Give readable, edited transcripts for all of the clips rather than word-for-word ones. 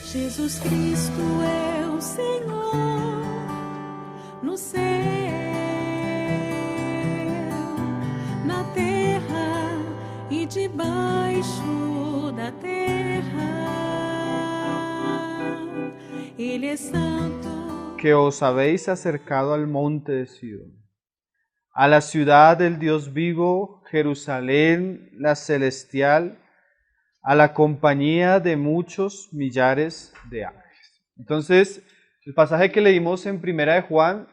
Jesus Cristo é o Senhor no céu, na terra e debaixo da terra. Ele é santo. Que os habéis acercado al monte de Sion, a la ciudad del Dios vivo, Jerusalén la celestial, a la compañía de muchos millares de ángeles. Entonces, el pasaje que leímos en Primera de Juan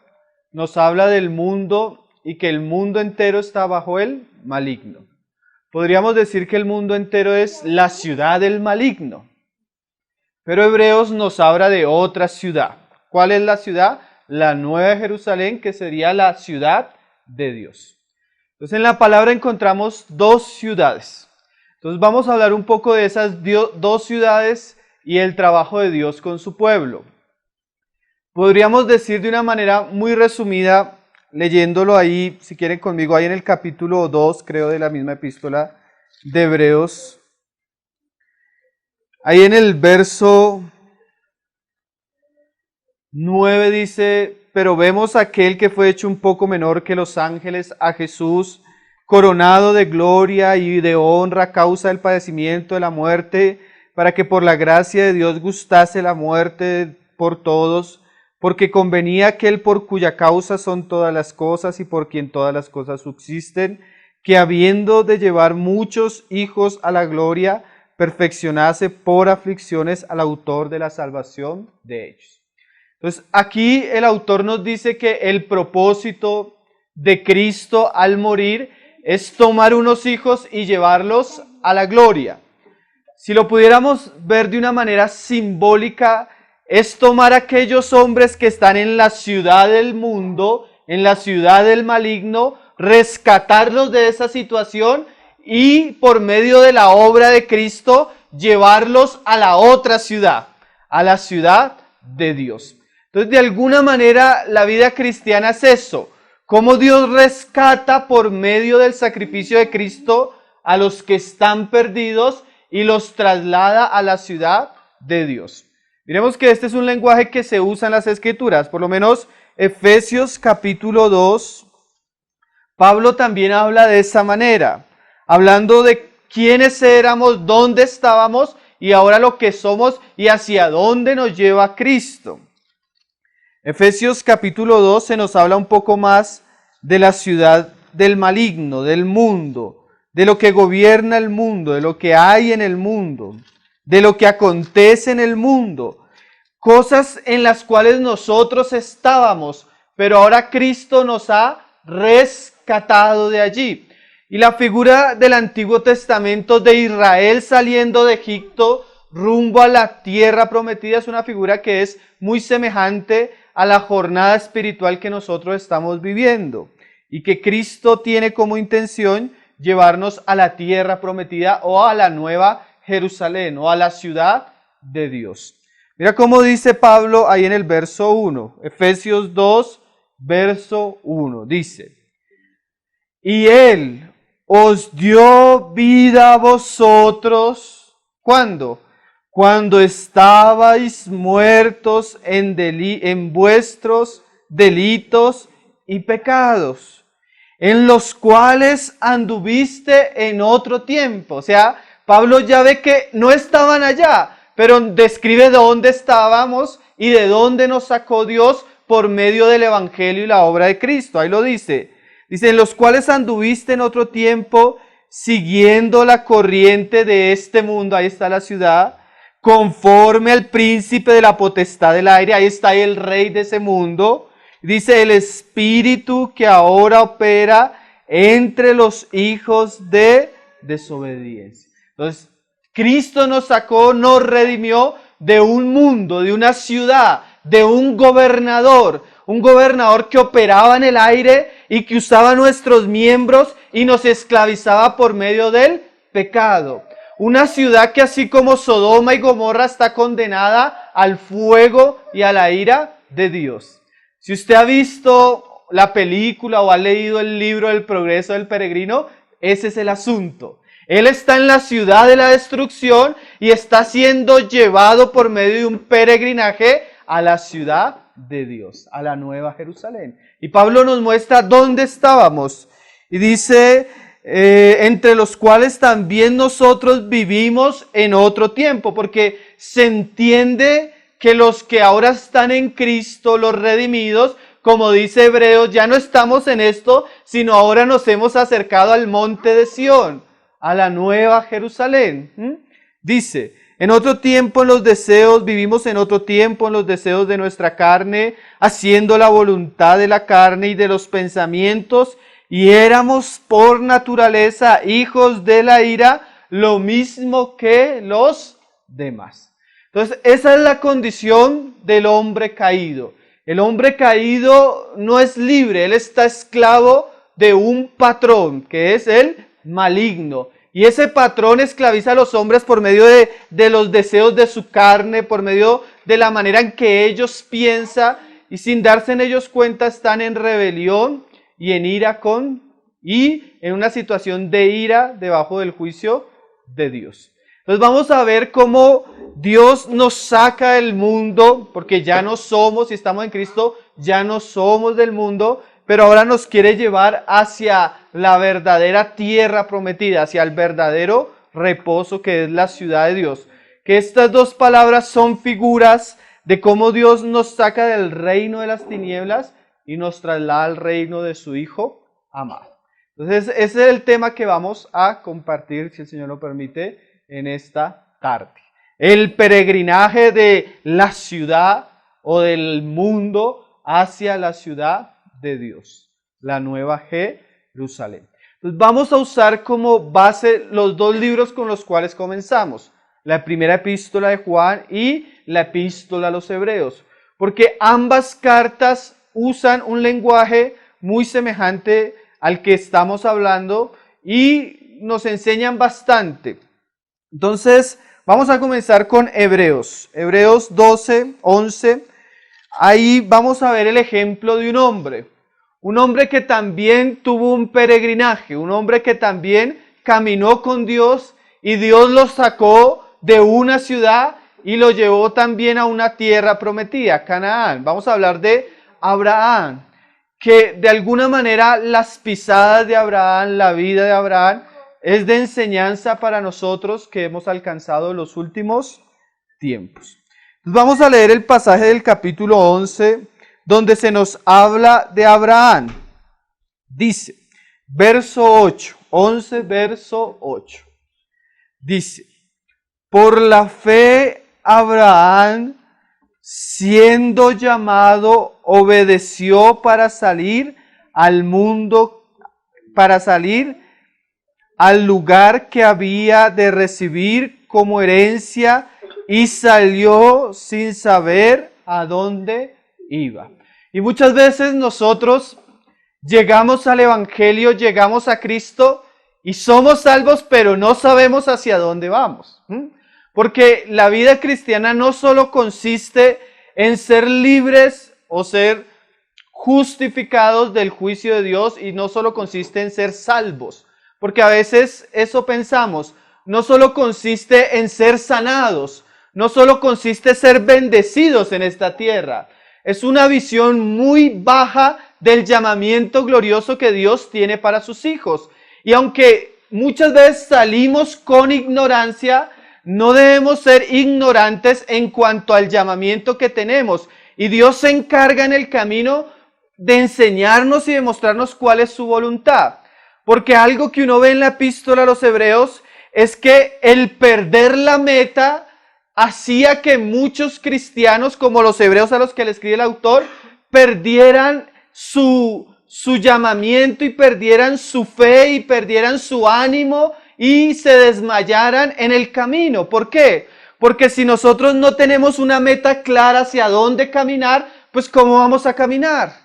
nos habla del mundo y que el mundo entero está bajo el maligno. Podríamos decir que el mundo entero es la ciudad del maligno. Pero Hebreos nos habla de otra ciudad. ¿Cuál es la ciudad? La Nueva Jerusalén, que sería la ciudad de Dios. Entonces en la palabra encontramos dos ciudades. Entonces vamos a hablar un poco de esas dos ciudades y el trabajo de Dios con su pueblo. Podríamos decir de una manera muy resumida, leyéndolo ahí, si quieren conmigo, ahí en el capítulo 2, creo, de la misma epístola de Hebreos. Ahí en el verso 9 dice: pero vemos a aquel que fue hecho un poco menor que los ángeles, a Jesús, coronado de gloria y de honra a causa del padecimiento de la muerte, para que por la gracia de Dios gustase la muerte por todos, porque convenía aquel por cuya causa son todas las cosas y por quien todas las cosas subsisten, que habiendo de llevar muchos hijos a la gloria, perfeccionase por aflicciones al autor de la salvación de ellos. Entonces aquí el autor nos dice que el propósito de Cristo al morir es tomar unos hijos y llevarlos a la gloria. Si lo pudiéramos ver de una manera simbólica, es tomar a aquellos hombres que están en la ciudad del mundo, en la ciudad del maligno, rescatarlos de esa situación y por medio de la obra de Cristo llevarlos a la otra ciudad, a la ciudad de Dios. Entonces, de alguna manera, la vida cristiana es eso, cómo Dios rescata por medio del sacrificio de Cristo a los que están perdidos y los traslada a la ciudad de Dios. Miremos que este es un lenguaje que se usa en las Escrituras, por lo menos Efesios capítulo 2, Pablo también habla de esa manera, hablando de quiénes éramos, dónde estábamos y ahora lo que somos y hacia dónde nos lleva Cristo. Efesios capítulo 2 se nos habla un poco más de la ciudad del maligno, del mundo, de lo que gobierna el mundo, de lo que hay en el mundo, de lo que acontece en el mundo, cosas en las cuales nosotros estábamos, pero ahora Cristo nos ha rescatado de allí. Y la figura del Antiguo Testamento de Israel saliendo de Egipto rumbo a la tierra prometida es una figura que es muy semejante a la jornada espiritual que nosotros estamos viviendo y que Cristo tiene como intención llevarnos a la tierra prometida o a la nueva Jerusalén o a la ciudad de Dios. Mira cómo dice Pablo ahí en el verso 1, Efesios 2, verso 1, dice: y Él os dio vida a vosotros, ¿cuándo? Cuando estabais muertos en vuestros delitos y pecados, en los cuales anduviste en otro tiempo. O sea, Pablo ya ve que no estaban allá, pero describe dónde estábamos y de dónde nos sacó Dios por medio del Evangelio y la obra de Cristo. Ahí lo dice. Dice, en los cuales anduviste en otro tiempo, siguiendo la corriente de este mundo. Ahí está la ciudad. Conforme al príncipe de la potestad del aire, ahí está el rey de ese mundo. Dice, el espíritu que ahora opera entre los hijos de desobediencia. Entonces, Cristo nos sacó, nos redimió de un mundo, de una ciudad, de un gobernador que operaba en el aire y que usaba nuestros miembros y nos esclavizaba por medio del pecado. Una ciudad que así como Sodoma y Gomorra está condenada al fuego y a la ira de Dios. Si usted ha visto la película o ha leído el libro El progreso del peregrino, ese es el asunto. Él está en la ciudad de la destrucción y está siendo llevado por medio de un peregrinaje a la ciudad de Dios, a la Nueva Jerusalén. Y Pablo nos muestra dónde estábamos. Y dice, entre los cuales también nosotros vivimos en otro tiempo, porque se entiende que los que ahora están en Cristo, los redimidos, como dice Hebreos, ya no estamos en esto, sino ahora nos hemos acercado al monte de Sión, a la Nueva Jerusalén. Dice, en otro tiempo en los deseos, vivimos en otro tiempo en los deseos de nuestra carne, haciendo la voluntad de la carne y de los pensamientos, y éramos por naturaleza hijos de la ira, lo mismo que los demás. Entonces, esa es la condición del hombre caído. El hombre caído no es libre, él está esclavo de un patrón, que es el maligno. Y ese patrón esclaviza a los hombres por medio de los deseos de su carne, por medio de la manera en que ellos piensan, y sin darse en ellos cuenta están en rebelión y en ira y en una situación de ira debajo del juicio de Dios. Entonces vamos a ver cómo Dios nos saca del mundo, porque ya no somos, si estamos en Cristo, ya no somos del mundo, pero ahora nos quiere llevar hacia la verdadera tierra prometida, hacia el verdadero reposo que es la ciudad de Dios. Que estas dos palabras son figuras de cómo Dios nos saca del reino de las tinieblas y nos traslada al reino de su Hijo amado. Entonces ese es el tema que vamos a compartir, si el Señor lo permite, en esta tarde. El peregrinaje de la ciudad o del mundo hacia la ciudad de Dios, la Nueva Jerusalén. Entonces vamos a usar como base los dos libros con los cuales comenzamos, la primera epístola de Juan y la epístola a los Hebreos, porque ambas cartas usan un lenguaje muy semejante al que estamos hablando y nos enseñan bastante. Entonces, vamos a comenzar con Hebreos. Hebreos 12, 11. Ahí vamos a ver el ejemplo de un hombre que también tuvo un peregrinaje, un hombre que también caminó con Dios y Dios lo sacó de una ciudad y lo llevó también a una tierra prometida, Canaán. Vamos a hablar de Abraham, que de alguna manera las pisadas de Abraham, la vida de Abraham, es de enseñanza para nosotros que hemos alcanzado los últimos tiempos. Vamos a leer el pasaje del capítulo 11, donde se nos habla de Abraham. Dice, verso 8, 11, verso 8. Dice, por la fe Abraham, siendo llamado, obedeció para salir al mundo, para salir al lugar que había de recibir como herencia y salió sin saber a dónde iba. Y muchas veces nosotros llegamos al Evangelio, llegamos a Cristo y somos salvos, pero no sabemos hacia dónde vamos. Porque la vida cristiana no solo consiste en ser libres o ser justificados del juicio de Dios y no solo consiste en ser salvos. Porque a veces eso pensamos, no solo consiste en ser sanados, no solo consiste en ser bendecidos en esta tierra. Es una visión muy baja del llamamiento glorioso que Dios tiene para sus hijos. Y aunque muchas veces salimos con ignorancia, no debemos ser ignorantes en cuanto al llamamiento que tenemos. Y Dios se encarga en el camino de enseñarnos y de mostrarnos cuál es su voluntad. Porque algo que uno ve en la epístola a los Hebreos es que el perder la meta hacía que muchos cristianos, como los hebreos a los que le escribe el autor, perdieran su llamamiento y perdieran su fe y perdieran su ánimo y se desmayaran en el camino. ¿Por qué? Porque si nosotros no tenemos una meta clara hacia dónde caminar, pues ¿cómo vamos a caminar?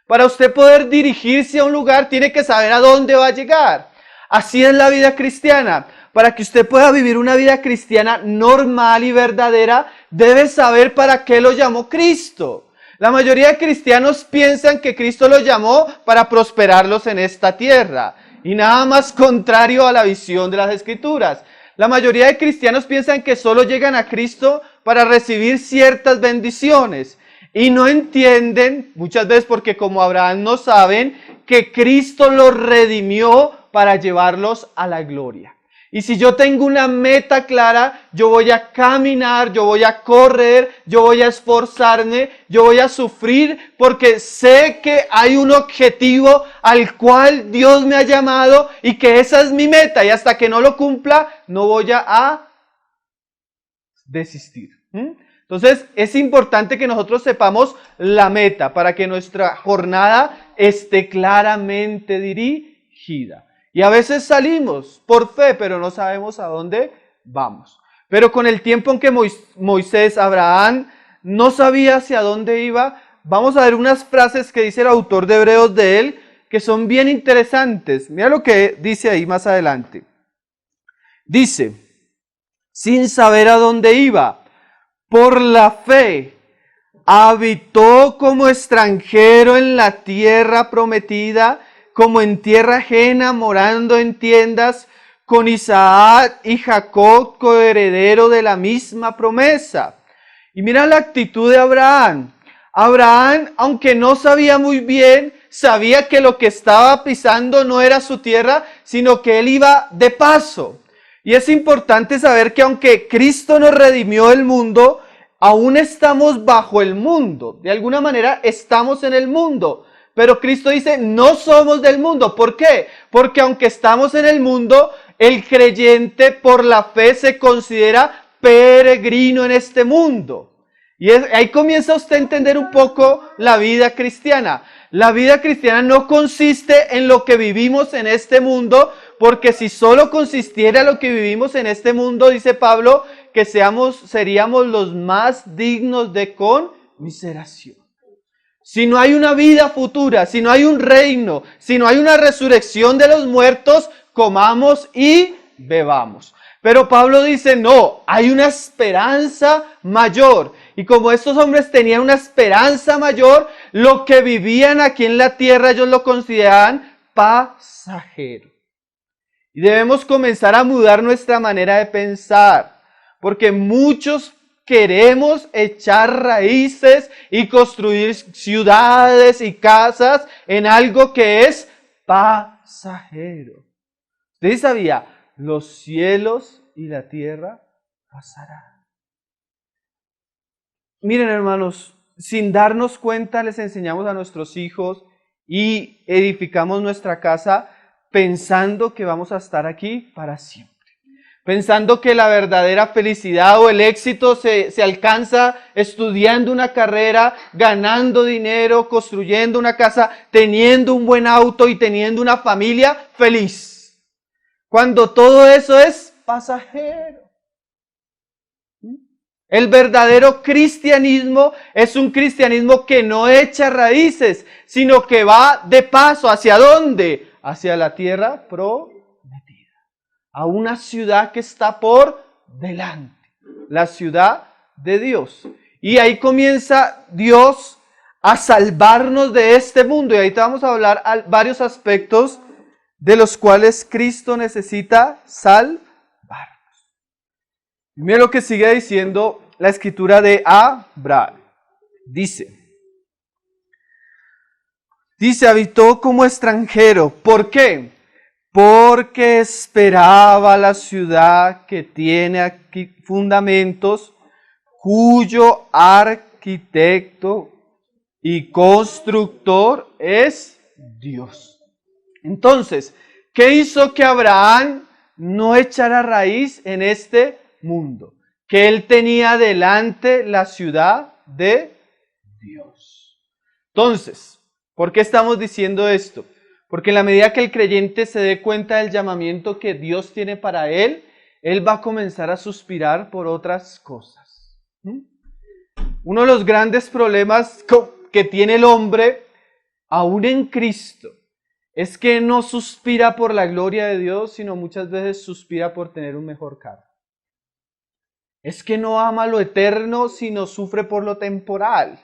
Para usted poder dirigirse a un lugar, tiene que saber a dónde va a llegar. Así es la vida cristiana. Para que usted pueda vivir una vida cristiana normal y verdadera, debe saber para qué lo llamó Cristo. La mayoría de cristianos piensan que Cristo los llamó para prosperarlos en esta tierra. Y nada más contrario a la visión de las Escrituras. La mayoría de cristianos piensan que solo llegan a Cristo para recibir ciertas bendiciones y no entienden, muchas veces porque como Abraham no saben, que Cristo los redimió para llevarlos a la gloria. Y si yo tengo una meta clara, yo voy a caminar, yo voy a correr, yo voy a esforzarme, yo voy a sufrir porque sé que hay un objetivo al cual Dios me ha llamado y que esa es mi meta y hasta que no lo cumpla no voy a desistir. Entonces es importante que nosotros sepamos la meta para que nuestra jornada esté claramente dirigida. Y a veces salimos por fe, pero no sabemos a dónde vamos. Pero con el tiempo en que Moisés, Abraham, no sabía hacia dónde iba, vamos a ver unas frases que dice el autor de Hebreos de él, que son bien interesantes. Mira lo que dice ahí más adelante. Dice, sin saber a dónde iba, por la fe, habitó como extranjero en la tierra prometida, como en tierra ajena, morando en tiendas, con Isaac y Jacob, coheredero de la misma promesa. Y mira la actitud de Abraham. Abraham, aunque no sabía muy bien, sabía que lo que estaba pisando no era su tierra, sino que él iba de paso. Y es importante saber que aunque Cristo nos redimió del mundo, aún estamos bajo el mundo. De alguna manera estamos en el mundo. Pero Cristo dice, no somos del mundo. ¿Por qué? Porque aunque estamos en el mundo, el creyente por la fe se considera peregrino en este mundo. Y ahí comienza usted a entender un poco la vida cristiana. La vida cristiana no consiste en lo que vivimos en este mundo, porque si solo consistiera en lo que vivimos en este mundo, dice Pablo, que seríamos los más dignos de conmiseración. Si no hay una vida futura, si no hay un reino, si no hay una resurrección de los muertos, comamos y bebamos. Pero Pablo dice, no, hay una esperanza mayor. Y como estos hombres tenían una esperanza mayor, lo que vivían aquí en la tierra ellos lo consideraban pasajero. Y debemos comenzar a mudar nuestra manera de pensar, porque muchos queremos echar raíces y construir ciudades y casas en algo que es pasajero. ¿Usted sabía? Los cielos y la tierra pasarán. Miren, hermanos, sin darnos cuenta les enseñamos a nuestros hijos y edificamos nuestra casa pensando que vamos a estar aquí para siempre. Pensando que la verdadera felicidad o el éxito se alcanza estudiando una carrera, ganando dinero, construyendo una casa, teniendo un buen auto y teniendo una familia feliz. Cuando todo eso es pasajero. El verdadero cristianismo es un cristianismo que no echa raíces, sino que va de paso. ¿Hacia dónde? Hacia la tierra prometida. A una ciudad que está por delante. La ciudad de Dios. Y ahí comienza Dios a salvarnos de este mundo. Y ahí te vamos a hablar varios aspectos de los cuales Cristo necesita salvarnos. Mira lo que sigue diciendo la escritura de Abraham. Dice, habitó como extranjero. ¿Por qué? Porque esperaba la ciudad que tiene aquí fundamentos, cuyo arquitecto y constructor es Dios. Entonces, ¿qué hizo que Abraham no echara raíz en este mundo? Que él tenía delante la ciudad de Dios. Entonces, ¿por qué estamos diciendo esto? Porque en la medida que el creyente se dé cuenta del llamamiento que Dios tiene para él va a comenzar a suspirar por otras cosas. Uno de los grandes problemas que tiene el hombre, aún en Cristo, es que no suspira por la gloria de Dios, sino muchas veces suspira por tener un mejor carro. Es que no ama lo eterno, sino sufre por lo temporal.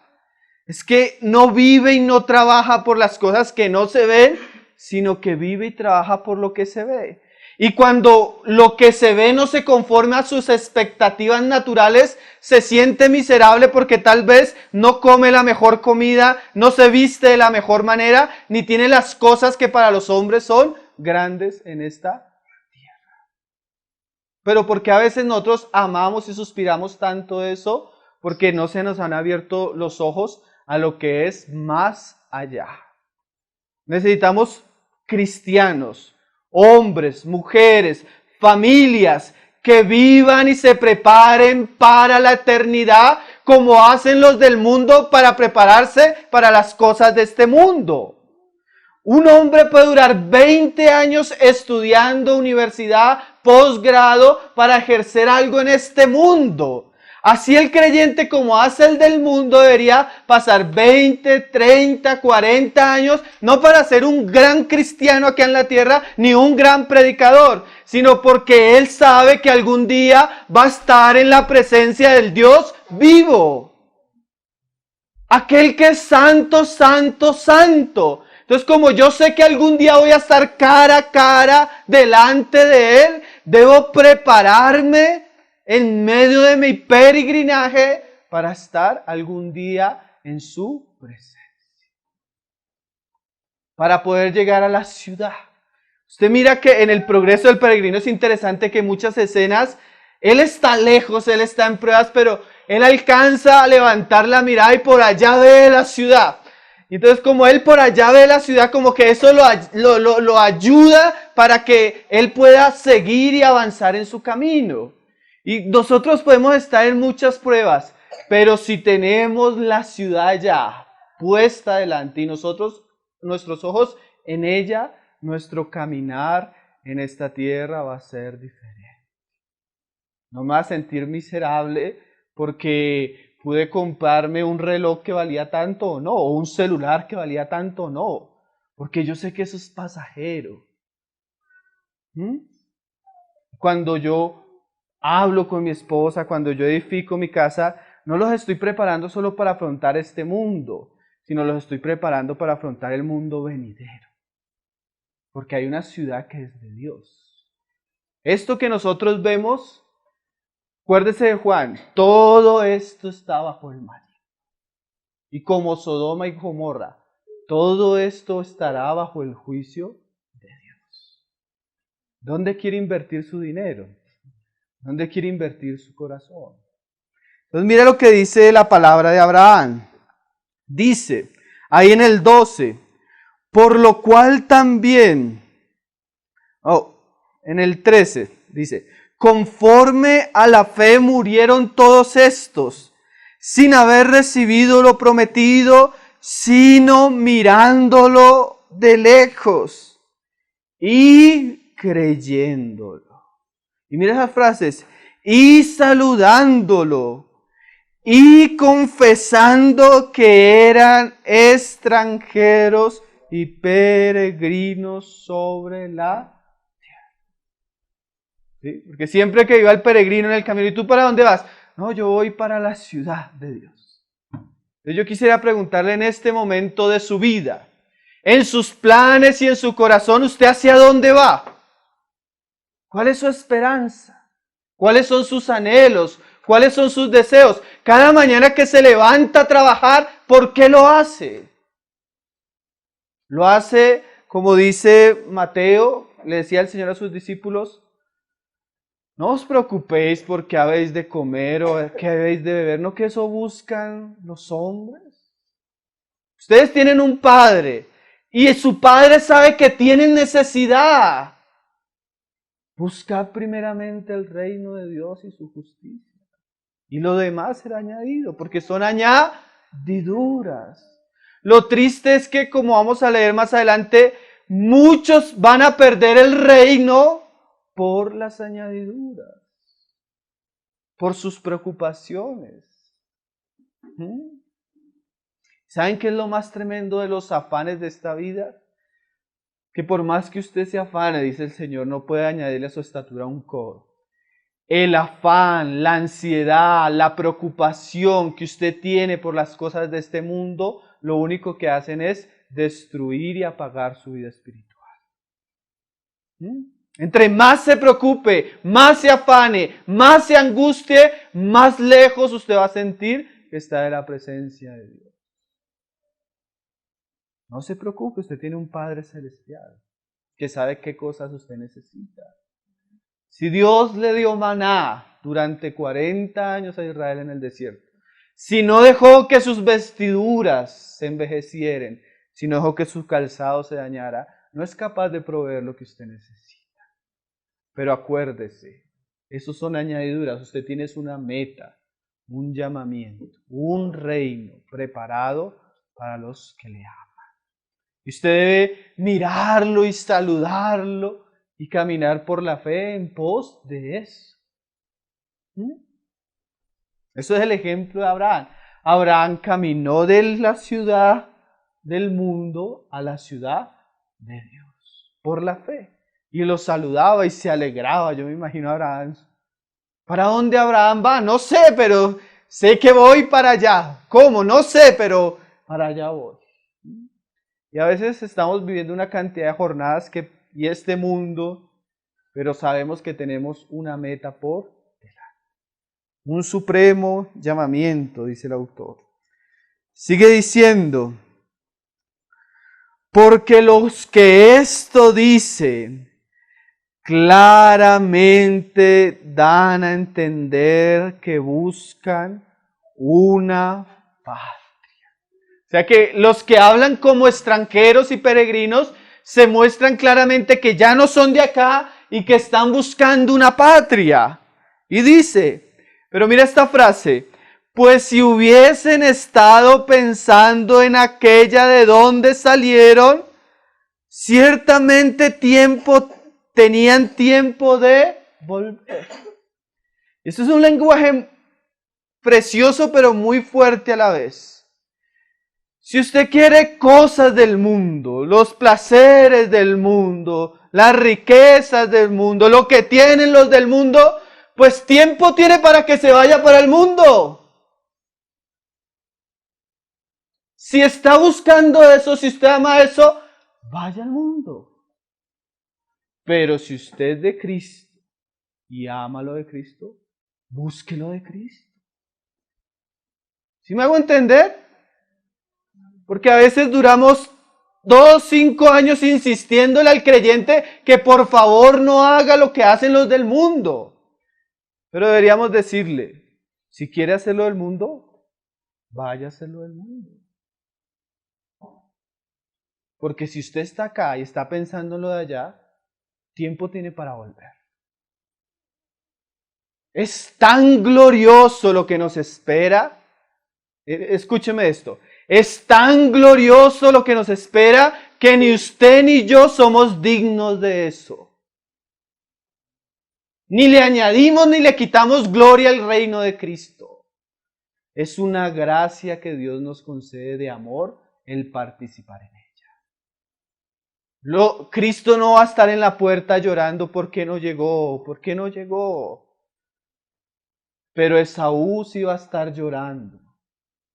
Es que no vive y no trabaja por las cosas que no se ven, sino que vive y trabaja por lo que se ve. Y cuando lo que se ve no se conforma a sus expectativas naturales, se siente miserable porque tal vez no come la mejor comida, no se viste de la mejor manera, ni tiene las cosas que para los hombres son grandes en esta tierra. Pero porque a veces nosotros amamos y suspiramos tanto eso, porque no se nos han abierto los ojos a lo que es más allá. Necesitamos cristianos, hombres, mujeres, familias que vivan y se preparen para la eternidad como hacen los del mundo para prepararse para las cosas de este mundo. Un hombre puede durar 20 años estudiando universidad, posgrado, para ejercer algo en este mundo. Así el creyente, como hace el del mundo, debería pasar 20, 30, 40 años, no para ser un gran cristiano aquí en la tierra, ni un gran predicador, sino porque él sabe que algún día va a estar en la presencia del Dios vivo. Aquel que es santo, santo, santo. Entonces, como yo sé que algún día voy a estar cara a cara delante de Él, debo prepararme en medio de mi peregrinaje para estar algún día en su presencia. Para poder llegar a la ciudad. Usted mira que en el progreso del peregrino es interesante que muchas escenas, Él está lejos, Él está en pruebas, pero Él alcanza a levantar la mirada y por allá ve la ciudad. Y entonces como Él por allá ve la ciudad, como que eso lo ayuda para que Él pueda seguir y avanzar en su camino. Y nosotros podemos estar en muchas pruebas, pero si tenemos la ciudad ya puesta delante y nosotros, nuestros ojos en ella, nuestro caminar en esta tierra va a ser diferente. No me voy a sentir miserable porque pude comprarme un reloj que valía tanto o no, o un celular que valía tanto o no, porque yo sé que eso es pasajero. Cuando yo hablo con mi esposa, cuando yo edifico mi casa, no los estoy preparando solo para afrontar este mundo, sino los estoy preparando para afrontar el mundo venidero. Porque hay una ciudad que es de Dios. Esto que nosotros vemos, acuérdese de Juan, todo esto está bajo el mal. Y como Sodoma y Gomorra, todo esto estará bajo el juicio de Dios. ¿Dónde quiere invertir su dinero? ¿Dónde quiere invertir su corazón? Entonces mira lo que dice la palabra de Abraham. Dice, ahí en el 12, por lo cual también, en el 13, dice, conforme a la fe murieron todos estos, sin haber recibido lo prometido, sino mirándolo de lejos y creyéndolo. Y mira esas frases, y saludándolo, y confesando que eran extranjeros y peregrinos sobre la tierra. ¿Sí? Porque siempre que iba el peregrino en el camino, ¿y tú para dónde vas? No, yo voy para la ciudad de Dios. Entonces yo quisiera preguntarle en este momento de su vida, en sus planes y en su corazón, ¿usted hacia dónde va? ¿Cuál es su esperanza? ¿Cuáles son sus anhelos? ¿Cuáles son sus deseos? Cada mañana que se levanta a trabajar, ¿por qué lo hace? Lo hace, como dice Mateo, le decía el Señor a sus discípulos, no os preocupéis por qué habéis de comer o qué habéis de beber, no que eso buscan los hombres. Ustedes tienen un padre y su padre sabe que tienen necesidad. Buscad primeramente el reino de Dios y su justicia. Y lo demás será añadido, porque son añadiduras. Lo triste es que, como vamos a leer más adelante, muchos van a perder el reino por las añadiduras, por sus preocupaciones. ¿Saben qué es lo más tremendo de los afanes de esta vida? Que por más que usted se afane, dice el Señor, no puede añadirle a su estatura un codo. El afán, la ansiedad, la preocupación que usted tiene por las cosas de este mundo, lo único que hacen es destruir y apagar su vida espiritual. Entre más se preocupe, más se afane, más se angustie, más lejos usted va a sentir que está de la presencia de Dios. No se preocupe, usted tiene un Padre Celestial que sabe qué cosas usted necesita. Si Dios le dio maná durante 40 años a Israel en el desierto, si no dejó que sus vestiduras se envejecieran, si no dejó que su calzado se dañara, no es capaz de proveer lo que usted necesita. Pero acuérdese, esos son añadiduras, usted tiene una meta, un llamamiento, un reino preparado para los que le aman. Y usted debe mirarlo y saludarlo y caminar por la fe en pos de eso. Eso es el ejemplo de Abraham. Abraham caminó de la ciudad del mundo a la ciudad de Dios por la fe. Y lo saludaba y se alegraba. Yo me imagino a Abraham. ¿Para dónde Abraham va? No sé, pero sé que voy para allá. ¿Cómo? No sé, pero para allá voy. Y a veces estamos viviendo una cantidad de jornadas y este mundo, pero sabemos que tenemos una meta por delante. Un supremo llamamiento, dice el autor. Sigue diciendo, porque los que esto dicen claramente dan a entender que buscan una patria. O sea que los que hablan como extranjeros y peregrinos se muestran claramente que ya no son de acá y que están buscando una patria. Y dice, pero mira esta frase, pues si hubiesen estado pensando en aquella de donde salieron, ciertamente tenían tiempo de volver. Esto es un lenguaje precioso pero muy fuerte a la vez. Si usted quiere cosas del mundo, los placeres del mundo, las riquezas del mundo, lo que tienen los del mundo, pues tiempo tiene para que se vaya para el mundo. Si está buscando eso, si usted ama eso, vaya al mundo. Pero si usted es de Cristo y ama lo de Cristo, busque lo de Cristo. ¿Sí me hago entender? Porque a veces duramos 2, 5 años insistiéndole al creyente que por favor no haga lo que hacen los del mundo. Pero deberíamos decirle, si quiere hacerlo del mundo, vaya a hacerlo del mundo. Porque si usted está acá y está pensando en lo de allá, tiempo tiene para volver. Es tan glorioso lo que nos espera. Escúcheme esto. Es tan glorioso lo que nos espera que ni usted ni yo somos dignos de eso. Ni le añadimos ni le quitamos gloria al reino de Cristo. Es una gracia que Dios nos concede de amor el participar en ella. Cristo no va a estar en la puerta llorando ¿por qué no llegó? ¿Por qué no llegó? Pero Esaú sí va a estar llorando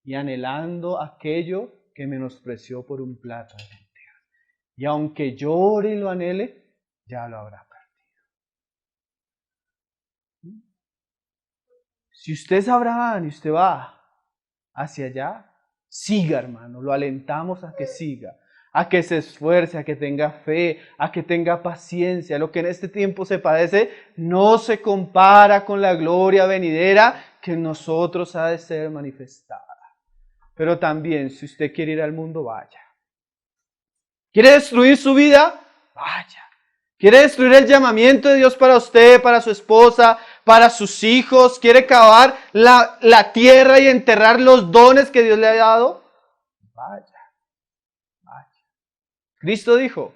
y anhelando aquello que menospreció por un plato de lentejas. Y aunque llore y lo anhele, ya lo habrá perdido. Si usted es Abraham y usted va hacia allá, siga, hermano, lo alentamos a que siga, a que se esfuerce, a que tenga fe, a que tenga paciencia. Lo que en este tiempo se padece no se compara con la gloria venidera que en nosotros ha de ser manifestada. Pero también, si usted quiere ir al mundo, vaya. ¿Quiere destruir su vida? Vaya. ¿Quiere destruir el llamamiento de Dios para usted, para su esposa, para sus hijos? ¿Quiere cavar la tierra y enterrar los dones que Dios le ha dado? Vaya. Vaya. Cristo dijo,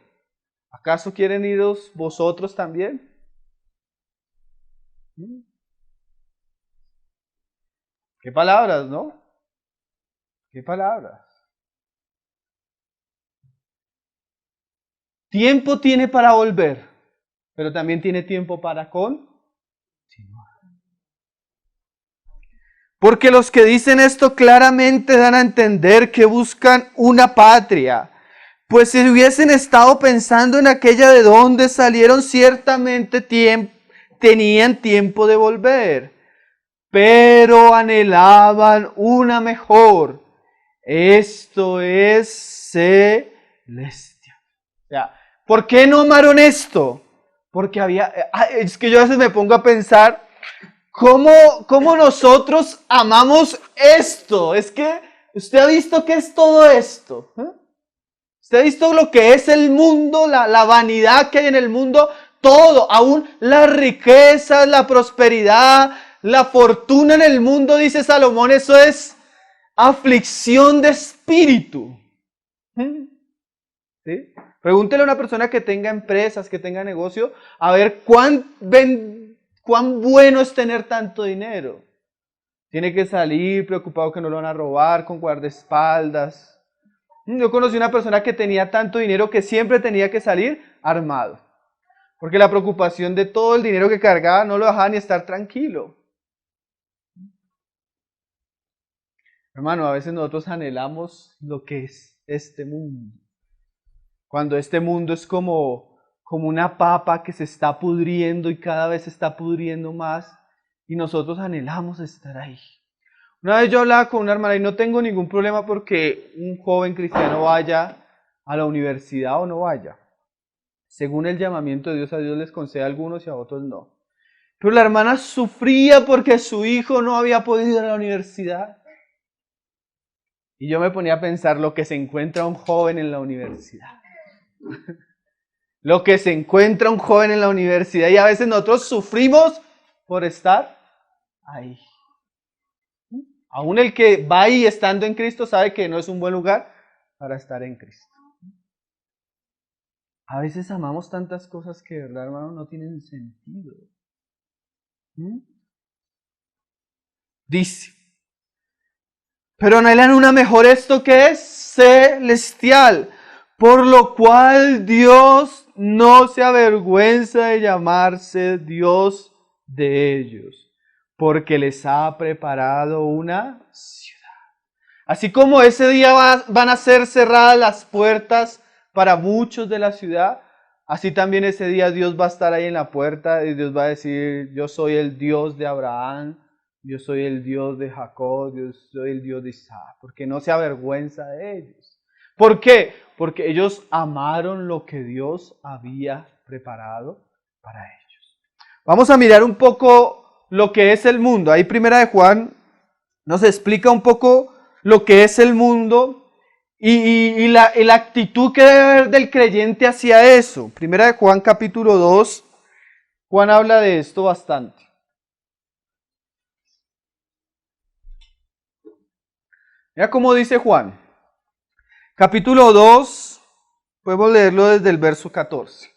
¿acaso quieren iros vosotros también? ¿Qué palabras, no? ¿Qué palabras? Tiempo tiene para volver, pero también tiene tiempo para continuar. Porque los que dicen esto claramente dan a entender que buscan una patria. Pues si hubiesen estado pensando en aquella de donde salieron, ciertamente tenían tiempo de volver, pero anhelaban una mejor. Esto es celestial. O sea, ¿por qué no amaron esto? Porque es que yo a veces me pongo a pensar, ¿cómo nosotros amamos esto? Es que, ¿usted ha visto qué es todo esto? ¿Usted ha visto lo que es el mundo, la vanidad que hay en el mundo? Todo, aún las riquezas, la prosperidad, la fortuna en el mundo, dice Salomón, eso es aflicción de espíritu. ¿Sí? Pregúntele a una persona que tenga empresas, que tenga negocio, a ver cuán bueno es tener tanto dinero. Tiene que salir preocupado que no lo van a robar, con guardaespaldas. Yo conocí una persona que tenía tanto dinero que siempre tenía que salir armado. Porque la preocupación de todo el dinero que cargaba no lo dejaba ni estar tranquilo. Hermano, a veces nosotros anhelamos lo que es este mundo. Cuando este mundo es como una papa que se está pudriendo y cada vez se está pudriendo más. Y nosotros anhelamos estar ahí. Una vez yo hablaba con una hermana y no tengo ningún problema porque un joven cristiano vaya a la universidad o no vaya. Según el llamamiento de Dios, a Dios les concede a algunos y a otros no. Pero la hermana sufría porque su hijo no había podido ir a la universidad. Y yo me ponía a pensar lo que se encuentra un joven en la universidad. Lo que se encuentra un joven en la universidad. Y a veces nosotros sufrimos por estar ahí. Aún el que va ahí estando en Cristo sabe que no es un buen lugar para estar en Cristo. A veces amamos tantas cosas que de verdad, hermano, no tienen sentido. Dice, pero anhelan una mejor, esto que es celestial, por lo cual Dios no se avergüenza de llamarse Dios de ellos, porque les ha preparado una ciudad. Así como ese día van a ser cerradas las puertas para muchos de la ciudad, así también ese día Dios va a estar ahí en la puerta y Dios va a decir, yo soy el Dios de Abraham, yo soy el Dios de Jacob, yo soy el Dios de Isaac, porque no se avergüenza de ellos. ¿Por qué? Porque ellos amaron lo que Dios había preparado para ellos. Vamos a mirar un poco lo que es el mundo. Ahí Primera de Juan nos explica un poco lo que es el mundo y la actitud que debe haber del creyente hacia eso. Primera de Juan capítulo 2, Juan habla de esto bastante. Mira cómo dice Juan. Capítulo 2, podemos leerlo desde el verso 14.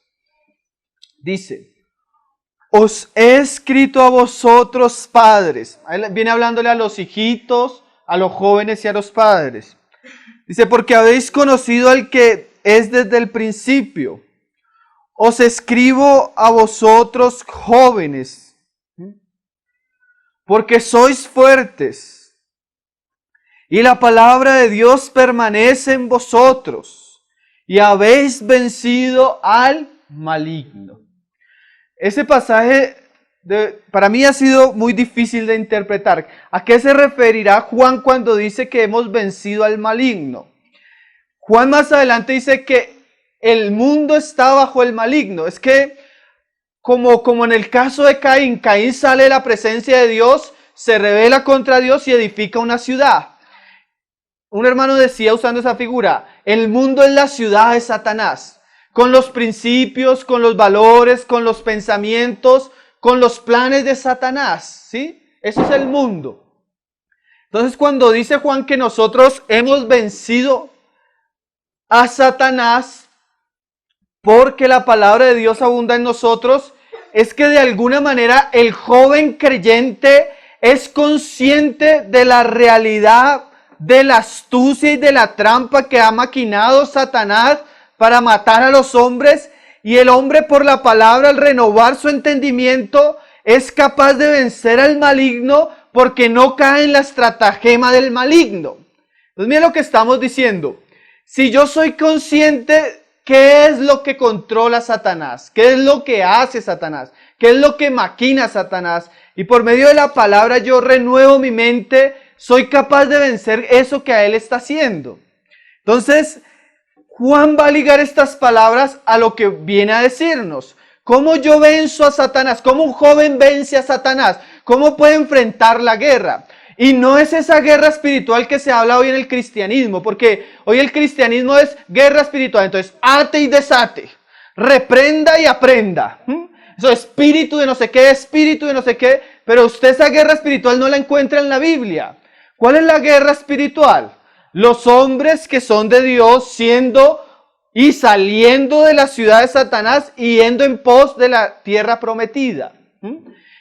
Dice, os he escrito a vosotros padres. Ahí viene hablándole a los hijitos, a los jóvenes y a los padres. Dice, porque habéis conocido al que es desde el principio. Os escribo a vosotros jóvenes, porque sois fuertes. Y la palabra de Dios permanece en vosotros. Y habéis vencido al maligno. Ese pasaje para mí ha sido muy difícil de interpretar. ¿A qué se referirá Juan cuando dice que hemos vencido al maligno? Juan más adelante dice que el mundo está bajo el maligno. Es que como en el caso de Caín, Caín sale de la presencia de Dios, se rebela contra Dios y edifica una ciudad. Un hermano decía usando esa figura, el mundo es la ciudad de Satanás, con los principios, con los valores, con los pensamientos, con los planes de Satanás, ¿sí? Eso es el mundo. Entonces cuando dice Juan que nosotros hemos vencido a Satanás porque la palabra de Dios abunda en nosotros, es que de alguna manera el joven creyente es consciente de la realidad, de la astucia y de la trampa que ha maquinado Satanás para matar a los hombres, y el hombre por la palabra, al renovar su entendimiento, es capaz de vencer al maligno porque no cae en la estratagema del maligno. Entonces mira lo que estamos diciendo. si yo soy consciente, ¿qué es lo que controla Satanás? ¿Qué es lo que hace Satanás? ¿Qué es lo que maquina Satanás? Y por medio de la palabra yo renuevo mi mente, soy capaz de vencer eso que a él está haciendo. Entonces, Juan va a ligar estas palabras a lo que viene a decirnos. ¿Cómo yo venzo a Satanás? ¿Cómo un joven vence a Satanás? ¿Cómo puede enfrentar la guerra? Y no es esa guerra espiritual que se habla hoy en el cristianismo, porque hoy el cristianismo es guerra espiritual. Entonces, ate y desate, reprenda y aprenda. Eso, espíritu de no sé qué, espíritu de no sé qué, pero usted esa guerra espiritual no la encuentra en la Biblia. ¿Cuál es la guerra espiritual? Los hombres que son de Dios siendo y saliendo de la ciudad de Satanás y yendo en pos de la tierra prometida.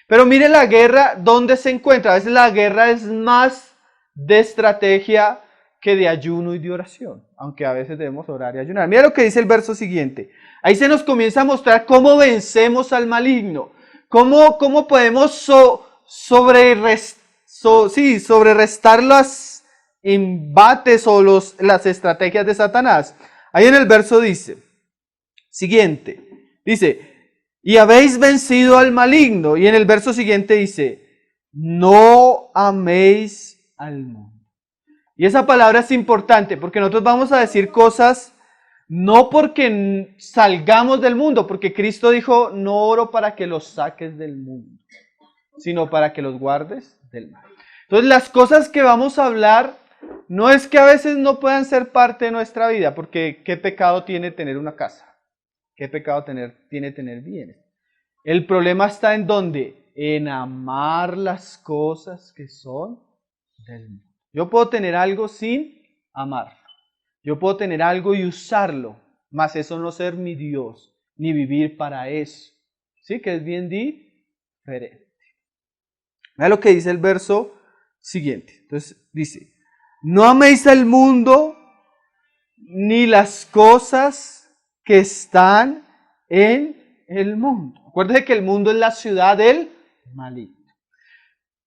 Pero mire la guerra, ¿dónde se encuentra? A veces la guerra es más de estrategia que de ayuno y de oración, aunque a veces debemos orar y ayunar. Mira lo que dice el verso siguiente. Ahí se nos comienza a mostrar cómo vencemos al maligno, cómo podemos sobrerestar los embates o las estrategias de Satanás. Ahí en el verso siguiente, y habéis vencido al maligno. Y en el verso siguiente dice, no améis al mundo. Y esa palabra es importante porque nosotros vamos a decir cosas no porque salgamos del mundo, porque Cristo dijo, no oro para que los saques del mundo, sino para que los guardes del mal. Entonces las cosas que vamos a hablar no es que a veces no puedan ser parte de nuestra vida, porque ¿qué pecado tiene tener una casa? ¿Qué pecado tiene tener bienes? El problema está en ¿dónde? En amar las cosas que son del mundo. Yo puedo tener algo sin amarlo. Yo puedo tener algo y usarlo, mas eso no ser mi Dios, ni vivir para eso. ¿Sí? Que es bien diferente. Vea lo que dice el verso siguiente. Entonces dice, no améis al mundo ni las cosas que están en el mundo. Acuérdense que el mundo es la ciudad del maligno.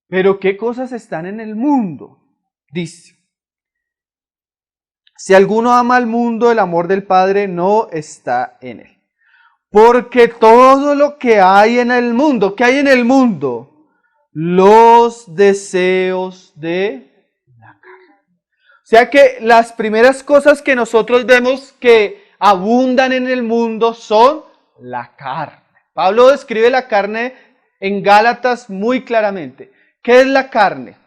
Pero ¿qué cosas están en el mundo? Dice, si alguno ama al mundo, el amor del Padre no está en él. Porque todo lo que hay en el mundo, ¿qué hay en el mundo? Los deseos de la carne. O sea que las primeras cosas que nosotros vemos que abundan en el mundo son la carne. Pablo describe la carne en Gálatas muy claramente. ¿Qué es la carne?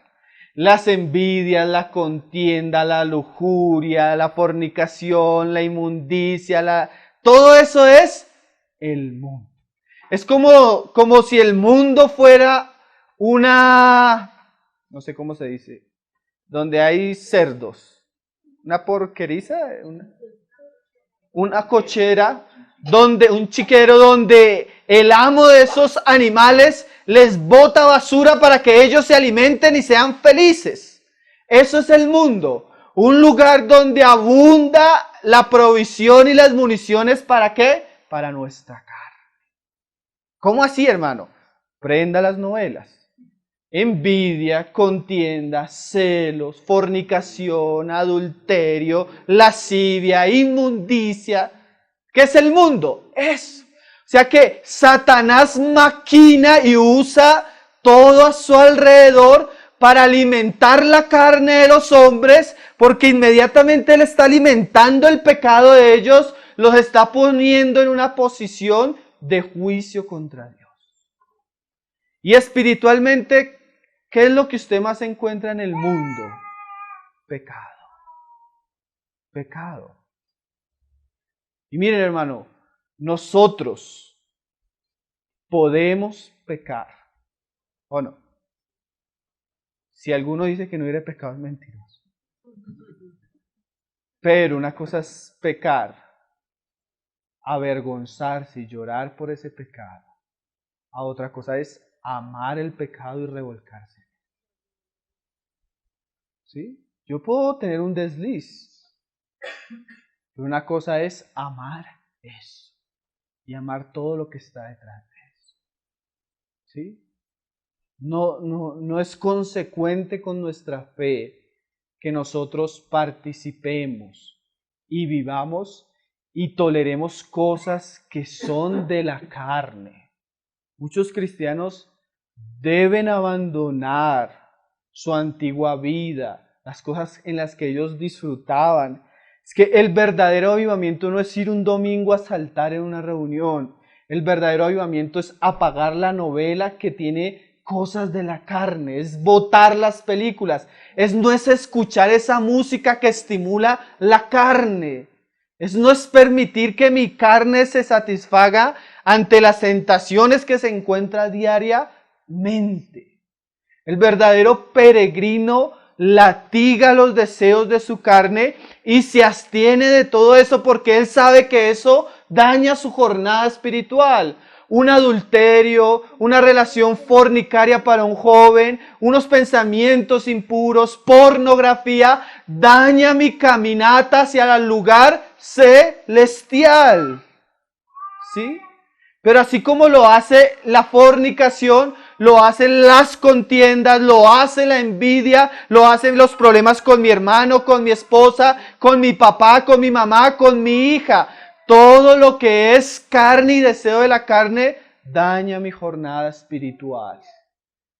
Las envidias, la contienda, la lujuria, la fornicación, la inmundicia, todo eso es el mundo. Es como si el mundo fuera no sé cómo se dice, donde hay cerdos, una porqueriza, una cochera, un chiquero donde el amo de esos animales les bota basura para que ellos se alimenten y sean felices. Eso es el mundo, un lugar donde abunda la provisión y las municiones, ¿para qué? Para nuestra carne. ¿Cómo así, hermano? Prenda las novelas. Envidia, contienda, celos, fornicación, adulterio, lascivia, inmundicia. ¿Qué es el mundo? Eso. O sea que Satanás maquina y usa todo a su alrededor para alimentar la carne de los hombres, porque inmediatamente él está alimentando el pecado de ellos, los está poniendo en una posición de juicio contra Dios. Y espiritualmente, ¿qué es lo que usted más encuentra en el mundo? Pecado. Pecado. Y miren, hermano, nosotros podemos pecar, ¿o no? Si alguno dice que no hubiera pecado, es mentiroso. Pero una cosa es pecar, avergonzarse y llorar por ese pecado. A otra cosa es amar el pecado y revolcarse. ¿Sí? Yo puedo tener un desliz, pero una cosa es amar eso y amar todo lo que está detrás de eso. ¿Sí? No es consecuente con nuestra fe que nosotros participemos y vivamos y toleremos cosas que son de la carne. Muchos cristianos deben abandonar su antigua vida, las cosas en las que ellos disfrutaban. Es que el verdadero avivamiento no es ir un domingo a saltar en una reunión. El verdadero avivamiento es apagar la novela que tiene cosas de la carne, es botar las películas, no es escuchar esa música que estimula la carne, no es permitir que mi carne se satisfaga ante las tentaciones que se encuentra diariamente. El verdadero peregrino latiga los deseos de su carne y se abstiene de todo eso porque él sabe que eso daña su jornada espiritual. Un adulterio, una relación fornicaria para un joven, unos pensamientos impuros, pornografía, daña mi caminata hacia el lugar celestial. ¿Sí? Pero así como lo hace la fornicación, lo hacen las contiendas, lo hace la envidia, lo hacen los problemas con mi hermano, con mi esposa, con mi papá, con mi mamá, con mi hija. Todo lo que es carne y deseo de la carne daña mi jornada espiritual.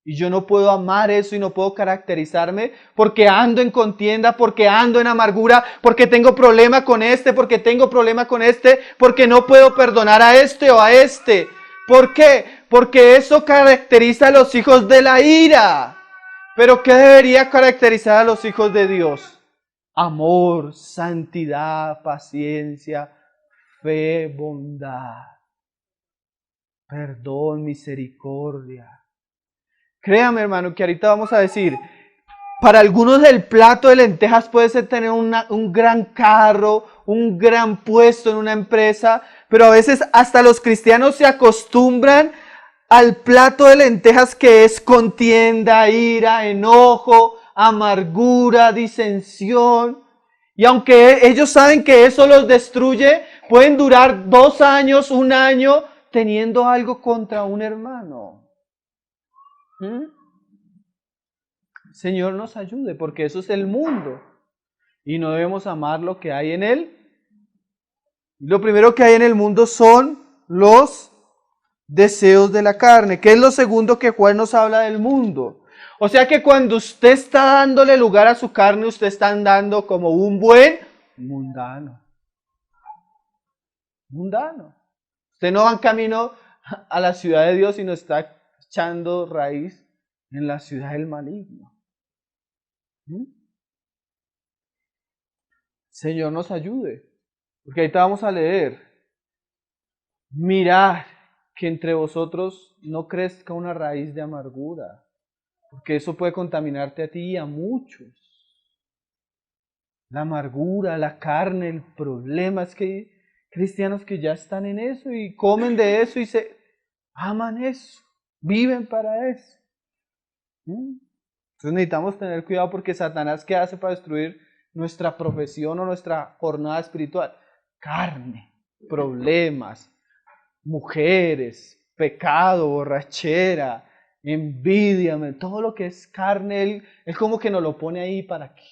Y yo no puedo amar eso y no puedo caracterizarme porque ando en contienda, porque ando en amargura, porque tengo problema con este, porque tengo problema con este, porque no puedo perdonar a este o a este. ¿Por qué? Porque eso caracteriza a los hijos de la ira. Pero ¿qué debería caracterizar a los hijos de Dios? Amor, santidad, paciencia, fe, bondad, perdón, misericordia. Créame, hermano, que ahorita vamos a decir, para algunos el plato de lentejas puede ser tener un gran carro, un gran puesto en una empresa, pero a veces hasta los cristianos se acostumbran al plato de lentejas que es contienda, ira, enojo, amargura, disensión. Y aunque ellos saben que eso los destruye, pueden durar 2 años, 1 año, teniendo algo contra un hermano. Señor nos ayude, porque eso es el mundo. Y no debemos amar lo que hay en él. Lo primero que hay en el mundo son los deseos de la carne. ¿Qué es lo segundo que Juan nos habla del mundo? O sea que cuando usted está dándole lugar a su carne, usted está andando como un buen mundano. Mundano. Usted no va en camino a la ciudad de Dios, sino está echando raíz en la ciudad del maligno. Señor nos ayude. Porque ahorita vamos a leer. Mirad que entre vosotros no crezca una raíz de amargura. Porque eso puede contaminarte a ti y a muchos. La amargura, la carne, el problema es que hay cristianos que ya están en eso y comen de eso y se aman eso, viven para eso. Entonces necesitamos tener cuidado porque Satanás, ¿qué hace para destruir nuestra profesión o nuestra jornada espiritual? Carne, problemas, mujeres, pecado, borrachera, envidia, todo lo que es carne, él como que nos lo pone ahí para qué.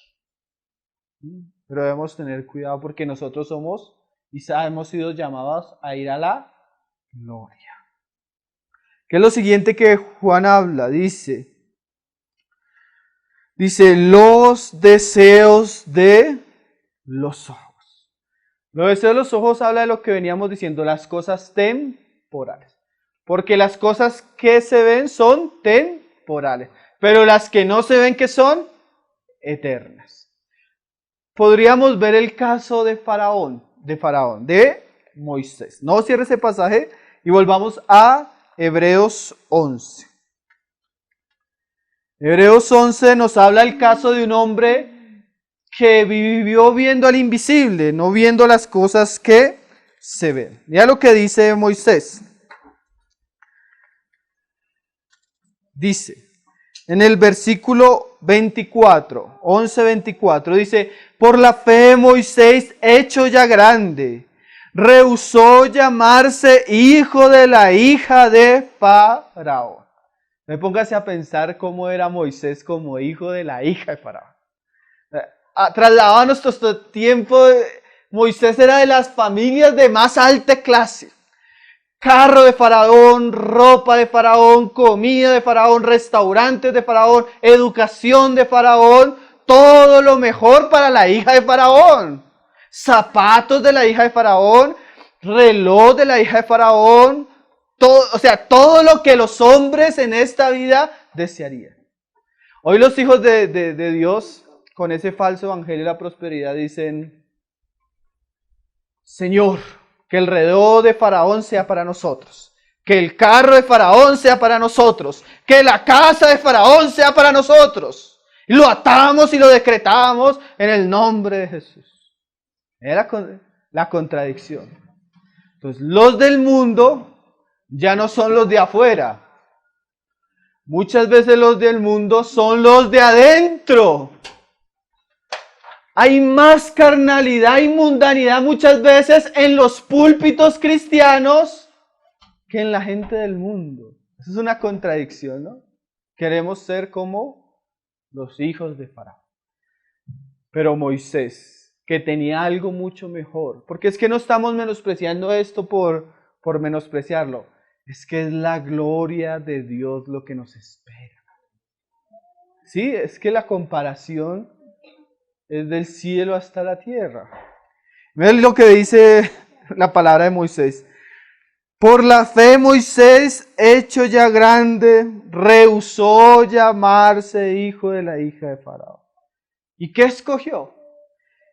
Pero debemos tener cuidado porque nosotros somos y hemos sido llamados a ir a la gloria. ¿Qué es lo siguiente que Juan habla? Dice, los deseos de los ojos. Los deseos de los ojos habla de lo que veníamos diciendo, las cosas temporales. Porque las cosas que se ven son temporales, pero las que no se ven, ¿qué son? Eternas. Podríamos ver el caso de Moisés. No cierre ese pasaje y volvamos a Hebreos 11. Hebreos 11 nos habla el caso de un hombre que vivió viendo al invisible, no viendo las cosas que se ven. Mira lo que dice Moisés. Dice, en el versículo 24, 11:24, dice, por la fe Moisés, hecho ya grande, rehusó llamarse hijo de la hija de Faraón. Me póngase a pensar cómo era Moisés como hijo de la hija de Faraón. Trasladado a nuestro tiempo, Moisés era de las familias de más alta clase. Carro de Faraón, ropa de Faraón, comida de Faraón, restaurantes de Faraón, educación de Faraón, todo lo mejor para la hija de Faraón. Zapatos de la hija de Faraón, reloj de la hija de Faraón, todo lo que los hombres en esta vida desearían. Hoy los hijos de Dios, con ese falso evangelio de la prosperidad, dicen: Señor, que el reloj de Faraón sea para nosotros, que el carro de Faraón sea para nosotros, que la casa de Faraón sea para nosotros. Y lo atamos y lo decretamos en el nombre de Jesús. Era la contradicción. Entonces, los del mundo ya no son los de afuera. Muchas veces los del mundo son los de adentro. Hay más carnalidad y mundanidad muchas veces en los púlpitos cristianos que en la gente del mundo. Eso es una contradicción, ¿no? Queremos ser como los hijos de Faraón. Pero Moisés, que tenía algo mucho mejor, porque es que no estamos menospreciando esto por menospreciarlo, es que es la gloria de Dios lo que nos espera. Sí, es que la comparación es del cielo hasta la tierra. Miren lo que dice la palabra de Moisés. Por la fe Moisés, hecho ya grande, rehusó llamarse hijo de la hija de Faraón. ¿Y qué escogió?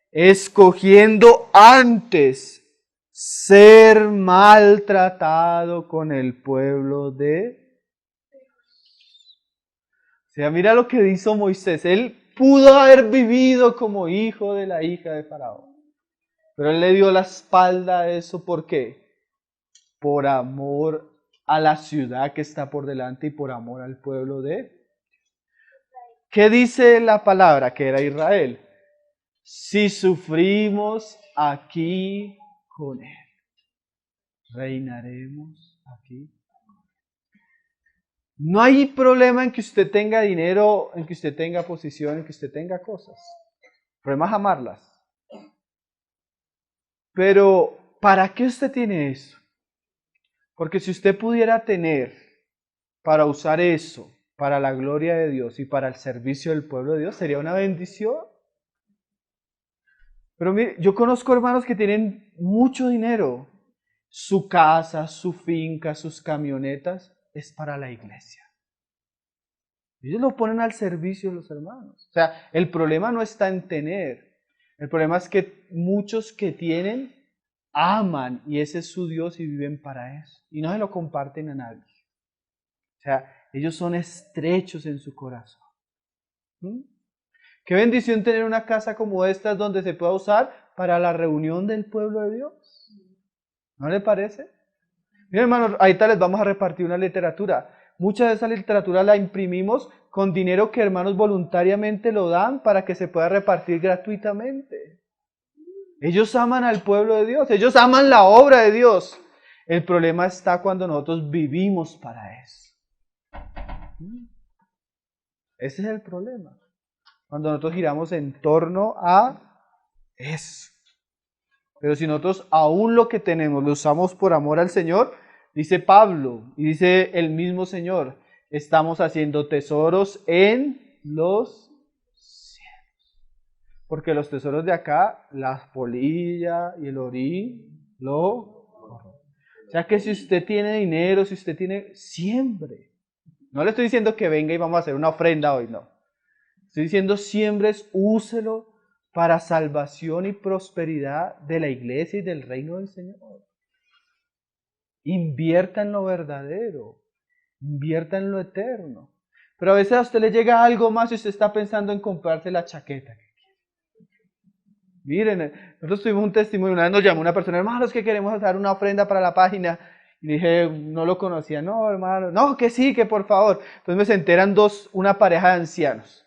Escogiendo antes ser maltratado con el pueblo de Dios. O sea, mira lo que hizo Moisés. Él pudo haber vivido como hijo de la hija de Faraón. Pero él le dio la espalda a eso. ¿Por qué? Por amor a la ciudad que está por delante y por amor al pueblo de Dios. ¿Qué dice la palabra? Que era Israel. Si sufrimos aquí con él, reinaremos aquí. No hay problema en que usted tenga dinero, en que usted tenga posición, en que usted tenga cosas. El problema es amarlas. Pero, ¿para qué usted tiene eso? Porque si usted pudiera tener para usar eso, para la gloria de Dios y para el servicio del pueblo de Dios, sería una bendición. Pero mire, yo conozco hermanos que tienen mucho dinero. Su casa, su finca, sus camionetas, es para la iglesia. Ellos lo ponen al servicio de los hermanos. O sea, el problema no está en tener. El problema es que muchos que tienen, aman y ese es su Dios y viven para eso. Y no se lo comparten a nadie. O sea, ellos son estrechos en su corazón. Qué bendición tener una casa como esta donde se pueda usar para la reunión del pueblo de Dios. ¿No le parece? Miren, hermanos, ahorita les vamos a repartir una literatura. Mucha de esa literatura la imprimimos con dinero que hermanos voluntariamente lo dan para que se pueda repartir gratuitamente. Ellos aman al pueblo de Dios, ellos aman la obra de Dios. El problema está cuando nosotros vivimos para eso. Ese es el problema. Cuando nosotros giramos en torno a eso. Pero si nosotros aún lo que tenemos lo usamos por amor al Señor, dice Pablo y dice el mismo Señor, estamos haciendo tesoros en los cielos. Porque los tesoros de acá, la polilla y el orín, o sea que si usted tiene dinero, si usted tiene, siembre. No le estoy diciendo que venga y vamos a hacer una ofrenda hoy, no. Estoy diciendo siembres, úselo para salvación y prosperidad de la iglesia y del reino del Señor. Invierta en lo verdadero, invierta en lo eterno. Pero a veces a usted le llega algo más y usted está pensando en comprarse la chaqueta. Miren, nosotros tuvimos un testimonio, una vez nos llamó una persona, hermanos, que queremos hacer una ofrenda para la página. Y dije, no lo conocía, no hermano, no, que sí, que por favor. Entonces me senté, eran una pareja de ancianos.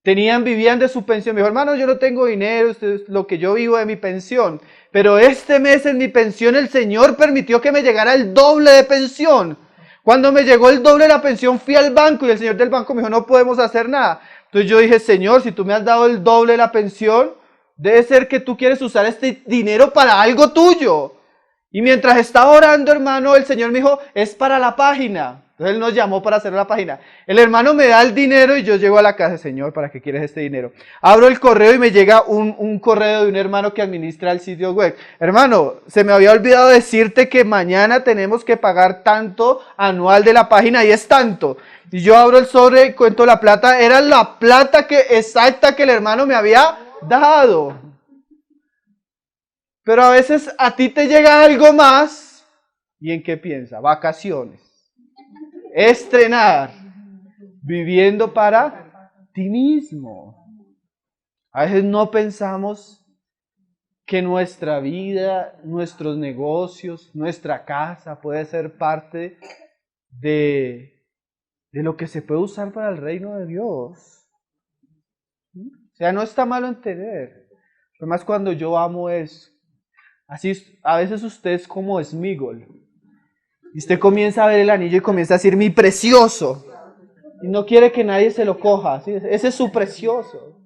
Vivían de su pensión. Me dijo, hermano, yo no tengo dinero, esto es lo que yo vivo de mi pensión. Pero este mes en mi pensión el Señor permitió que me llegara el doble de pensión. Cuando me llegó el doble de la pensión fui al banco y el señor del banco me dijo, no podemos hacer nada. Entonces yo dije, Señor, si tú me has dado el doble de la pensión, Debe ser que tú quieres usar este dinero para algo tuyo. Y mientras estaba orando, hermano, el Señor me dijo, es para la página. Entonces Él nos llamó para hacer la página. El hermano me da el dinero y yo llego a la casa, Señor, ¿para qué quieres este dinero? Abro el correo y me llega un correo de un hermano que administra el sitio web. Hermano, se me había olvidado decirte que mañana tenemos que pagar tanto anual de la página y es tanto. Y yo abro el sobre y cuento la plata. Era la plata exacta que el hermano me había dado. Pero a veces a ti te llega algo más. ¿Y en qué piensa? Vacaciones. Estrenar. Viviendo para ti mismo. A veces no pensamos que nuestra vida, nuestros negocios, nuestra casa puede ser parte de lo que se puede usar para el reino de Dios. O sea, no está malo entender. Además, cuando yo amo eso. Así, a veces usted es como Smigol. Y usted comienza a ver el anillo y comienza a decir, mi precioso. Y no quiere que nadie se lo coja. ¿Sí? Ese es su precioso.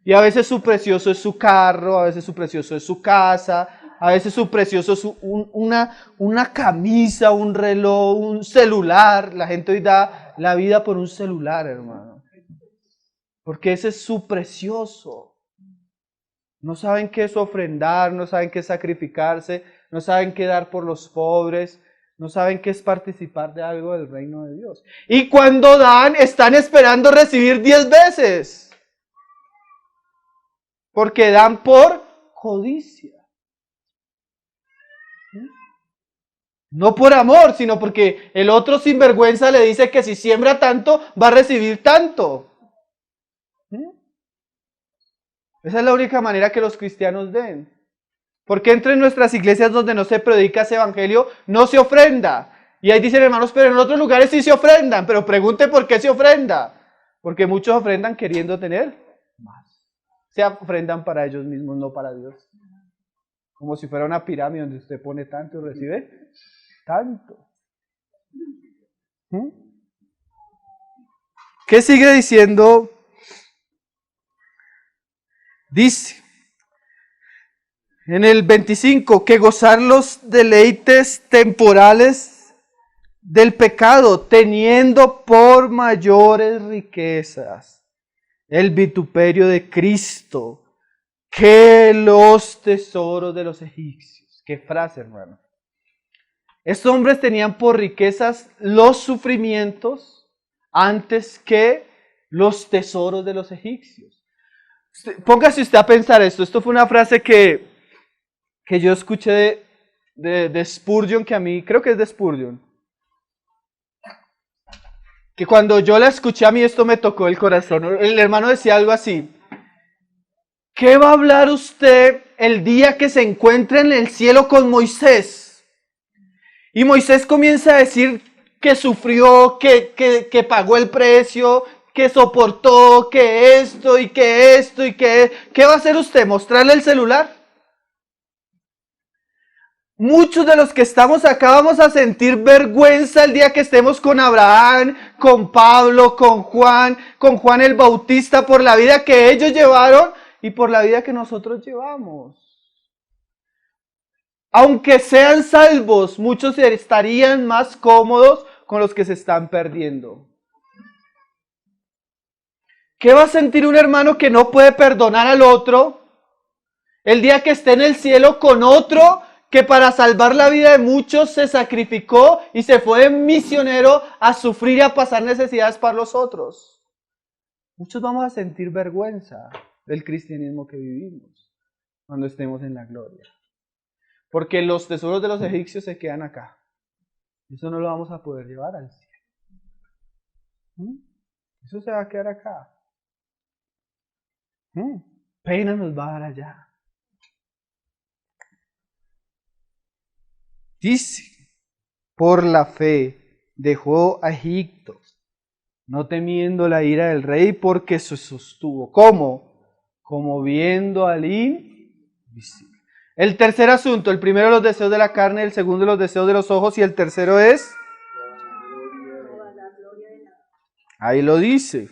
Y a veces su precioso es su carro, a veces su precioso es su casa, a veces su precioso es una camisa, un reloj, un celular. La gente hoy da la vida por un celular, hermano. Porque ese es su precioso. No saben qué es ofrendar, no saben qué es sacrificarse, no saben qué dar por los pobres, no saben qué es participar de algo del reino de Dios. Y cuando dan, están esperando recibir 10 veces. Porque dan por codicia. No por amor, sino porque el otro sinvergüenza le dice que si siembra tanto, va a recibir tanto. Esa es la única manera que los cristianos den. Porque entre nuestras iglesias donde no se predica ese evangelio, no se ofrenda. Y ahí dicen, hermanos, pero en otros lugares sí se ofrendan. Pero pregunte por qué se ofrenda. Porque muchos ofrendan queriendo tener más. Se ofrendan para ellos mismos, no para Dios. Como si fuera una pirámide donde usted pone tanto y recibe tanto. ¿Qué sigue diciendo? Dice en el 25 que gozar los deleites temporales del pecado, teniendo por mayores riquezas el vituperio de Cristo que los tesoros de los egipcios. Qué frase, hermano. Estos hombres tenían por riquezas los sufrimientos antes que los tesoros de los egipcios. Póngase usted a pensar esto. Esto fue una frase que yo escuché de Spurgeon, que a mí, creo que es de Spurgeon. Que cuando yo la escuché a mí esto me tocó el corazón. El hermano decía algo así. ¿Qué va a hablar usted el día que se encuentre en el cielo con Moisés? Y Moisés comienza a decir que sufrió, que pagó el precio, que soportó, que esto y que esto y que... ¿Qué va a hacer usted? ¿Mostrarle el celular? Muchos de los que estamos acá vamos a sentir vergüenza el día que estemos con Abraham, con Pablo, con Juan el Bautista, por la vida que ellos llevaron y por la vida que nosotros llevamos. Aunque sean salvos, muchos estarían más cómodos con los que se están perdiendo. ¿Qué va a sentir un hermano que no puede perdonar al otro el día que esté en el cielo con otro que para salvar la vida de muchos se sacrificó y se fue de misionero a sufrir y a pasar necesidades para los otros? Muchos vamos a sentir vergüenza del cristianismo que vivimos cuando estemos en la gloria. Porque los tesoros de los egipcios se quedan acá. Eso no lo vamos a poder llevar al cielo. Eso se va a quedar acá. Pena nos va a dar allá. Dice, por la fe dejó a Egipto, no temiendo la ira del rey, porque se sostuvo. ¿Cómo? Como viendo al invisible. El tercer asunto, el primero los deseos de la carne, el segundo los deseos de los ojos y el tercero es... Ahí lo dice.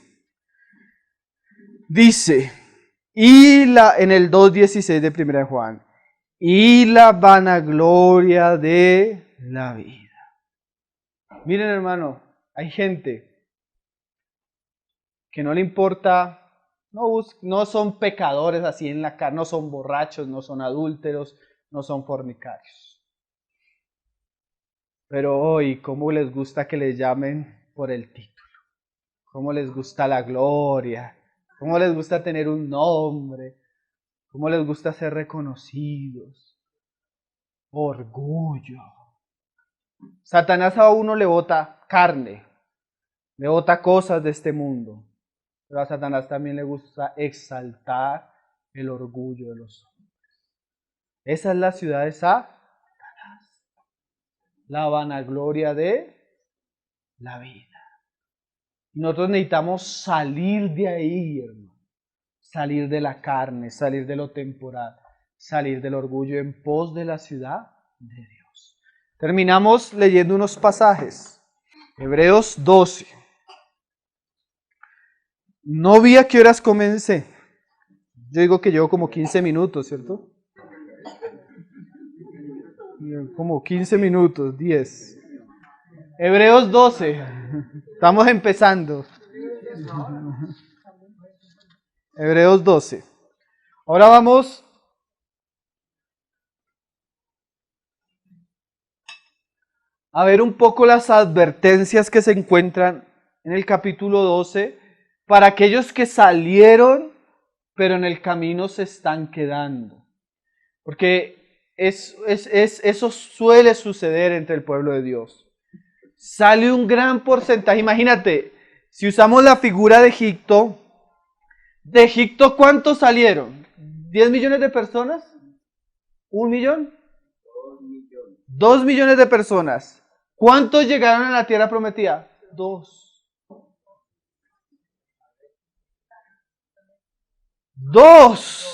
Dice, en el 2:16 de 1 de Juan, y la vanagloria de la vida. Miren, hermano, hay gente que no le importa, no son pecadores así en la carne, no son borrachos, no son adúlteros, no son fornicarios. Pero hoy, ¿cómo les gusta que les llamen por el título? ¿Cómo les gusta la gloria? ¿Cómo les gusta tener un nombre? ¿Cómo les gusta ser reconocidos? Orgullo. Satanás a uno le bota carne, le bota cosas de este mundo, pero a Satanás también le gusta exaltar el orgullo de los hombres. Esa es la ciudad de Satanás, la vanagloria de la vida. Nosotros necesitamos salir de ahí, hermano, salir de la carne, salir de lo temporal, salir del orgullo en pos de la ciudad de Dios. Terminamos leyendo unos pasajes. Hebreos 12. No vi a qué horas comencé. Yo digo que llevo como 15 minutos, ¿cierto? Como 15 minutos, 10. Hebreos 12. Estamos empezando. Hebreos 12. Ahora vamos a ver un poco las advertencias que se encuentran en el capítulo 12 para aquellos que salieron, pero en el camino se están quedando. Porque eso suele suceder entre el pueblo de Dios. Sale un gran porcentaje. Imagínate, si usamos la figura de Egipto, ¿cuántos salieron? ¿10 millones de personas? ¿1 millón? 2 millones de personas. ¿Cuántos llegaron a la tierra prometida? 2. 2.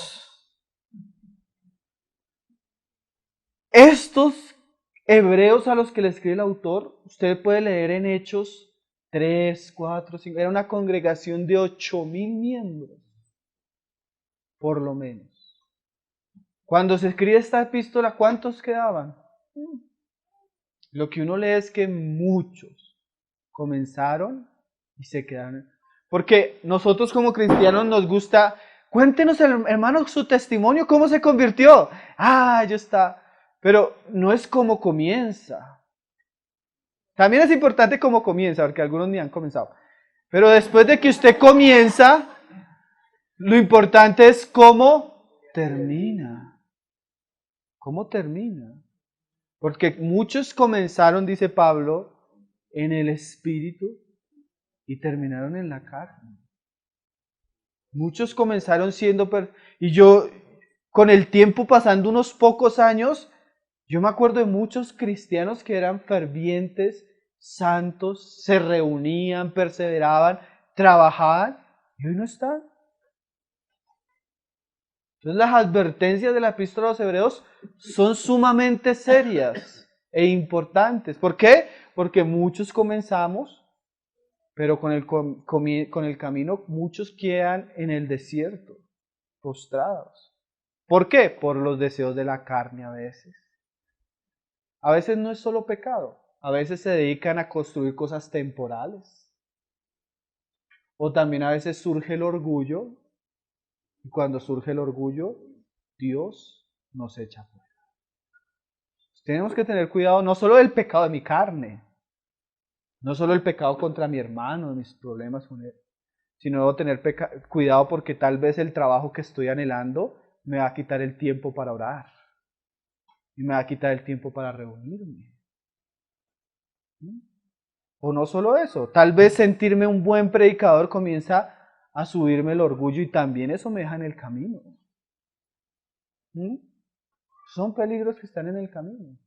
Estos hebreos a los que le escribe el autor, usted puede leer en Hechos 3, 4, 5. Era una congregación de 8,000 miembros, por lo menos. Cuando se escribe esta epístola, ¿cuántos quedaban? Lo que uno lee es que muchos comenzaron y se quedaron. Porque nosotros como cristianos nos gusta, cuéntenos, hermano, su testimonio, cómo se convirtió. Ya está. Pero no es cómo comienza. También es importante cómo comienza, porque algunos ni han comenzado. Pero después de que usted comienza, lo importante es cómo termina. ¿Cómo termina? Porque muchos comenzaron, dice Pablo, en el espíritu y terminaron en la carne. Muchos comenzaron siendo... Y yo, con el tiempo pasando unos pocos años, yo me acuerdo de muchos cristianos que eran fervientes, santos, se reunían, perseveraban, trabajaban, y hoy no están. Entonces las advertencias de la epístola a los Hebreos son sumamente serias e importantes. ¿Por qué? Porque muchos comenzamos, pero con el camino muchos quedan en el desierto, postrados. ¿Por qué? Por los deseos de la carne a veces. A veces no es solo pecado, a veces se dedican a construir cosas temporales. O también a veces surge el orgullo, y cuando surge el orgullo, Dios nos echa fuera. Tenemos que tener cuidado no solo del pecado de mi carne, no solo el pecado contra mi hermano, mis problemas con él, sino tener cuidado porque tal vez el trabajo que estoy anhelando me va a quitar el tiempo para orar. Y me va a quitar el tiempo para reunirme. O no solo eso, tal vez sentirme un buen predicador comienza a subirme el orgullo y también eso me deja en el camino. Son peligros que están en el camino.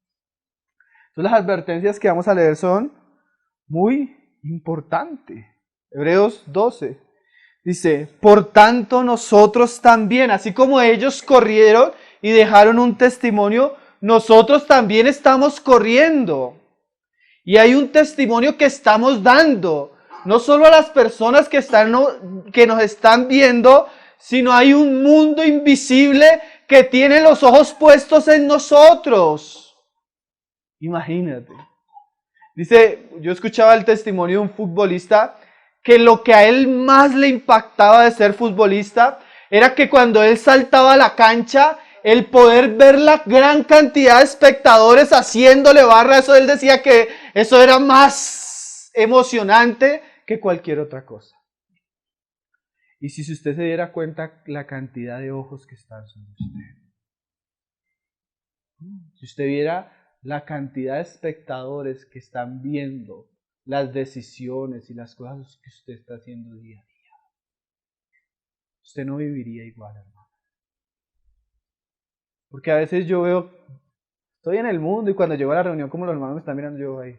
Entonces las advertencias que vamos a leer son muy importantes. Hebreos 12 dice, por tanto nosotros también, así como ellos corrieron y dejaron un testimonio, nosotros también estamos corriendo. Y hay un testimonio que estamos dando, no solo a las personas que nos están viendo, sino hay un mundo invisible que tiene los ojos puestos en nosotros. Imagínate. Dice, yo escuchaba el testimonio de un futbolista que lo que a él más le impactaba de ser futbolista era que cuando él saltaba a la cancha, el poder ver la gran cantidad de espectadores haciéndole barra, eso él decía que eso era más emocionante que cualquier otra cosa. Y si usted se diera cuenta la cantidad de ojos que están sobre usted, si usted viera la cantidad de espectadores que están viendo las decisiones y las cosas que usted está haciendo día a día, usted no viviría igual, hermano. Porque a veces yo veo, estoy en el mundo y cuando llego a la reunión como los hermanos me están mirando, yo ahí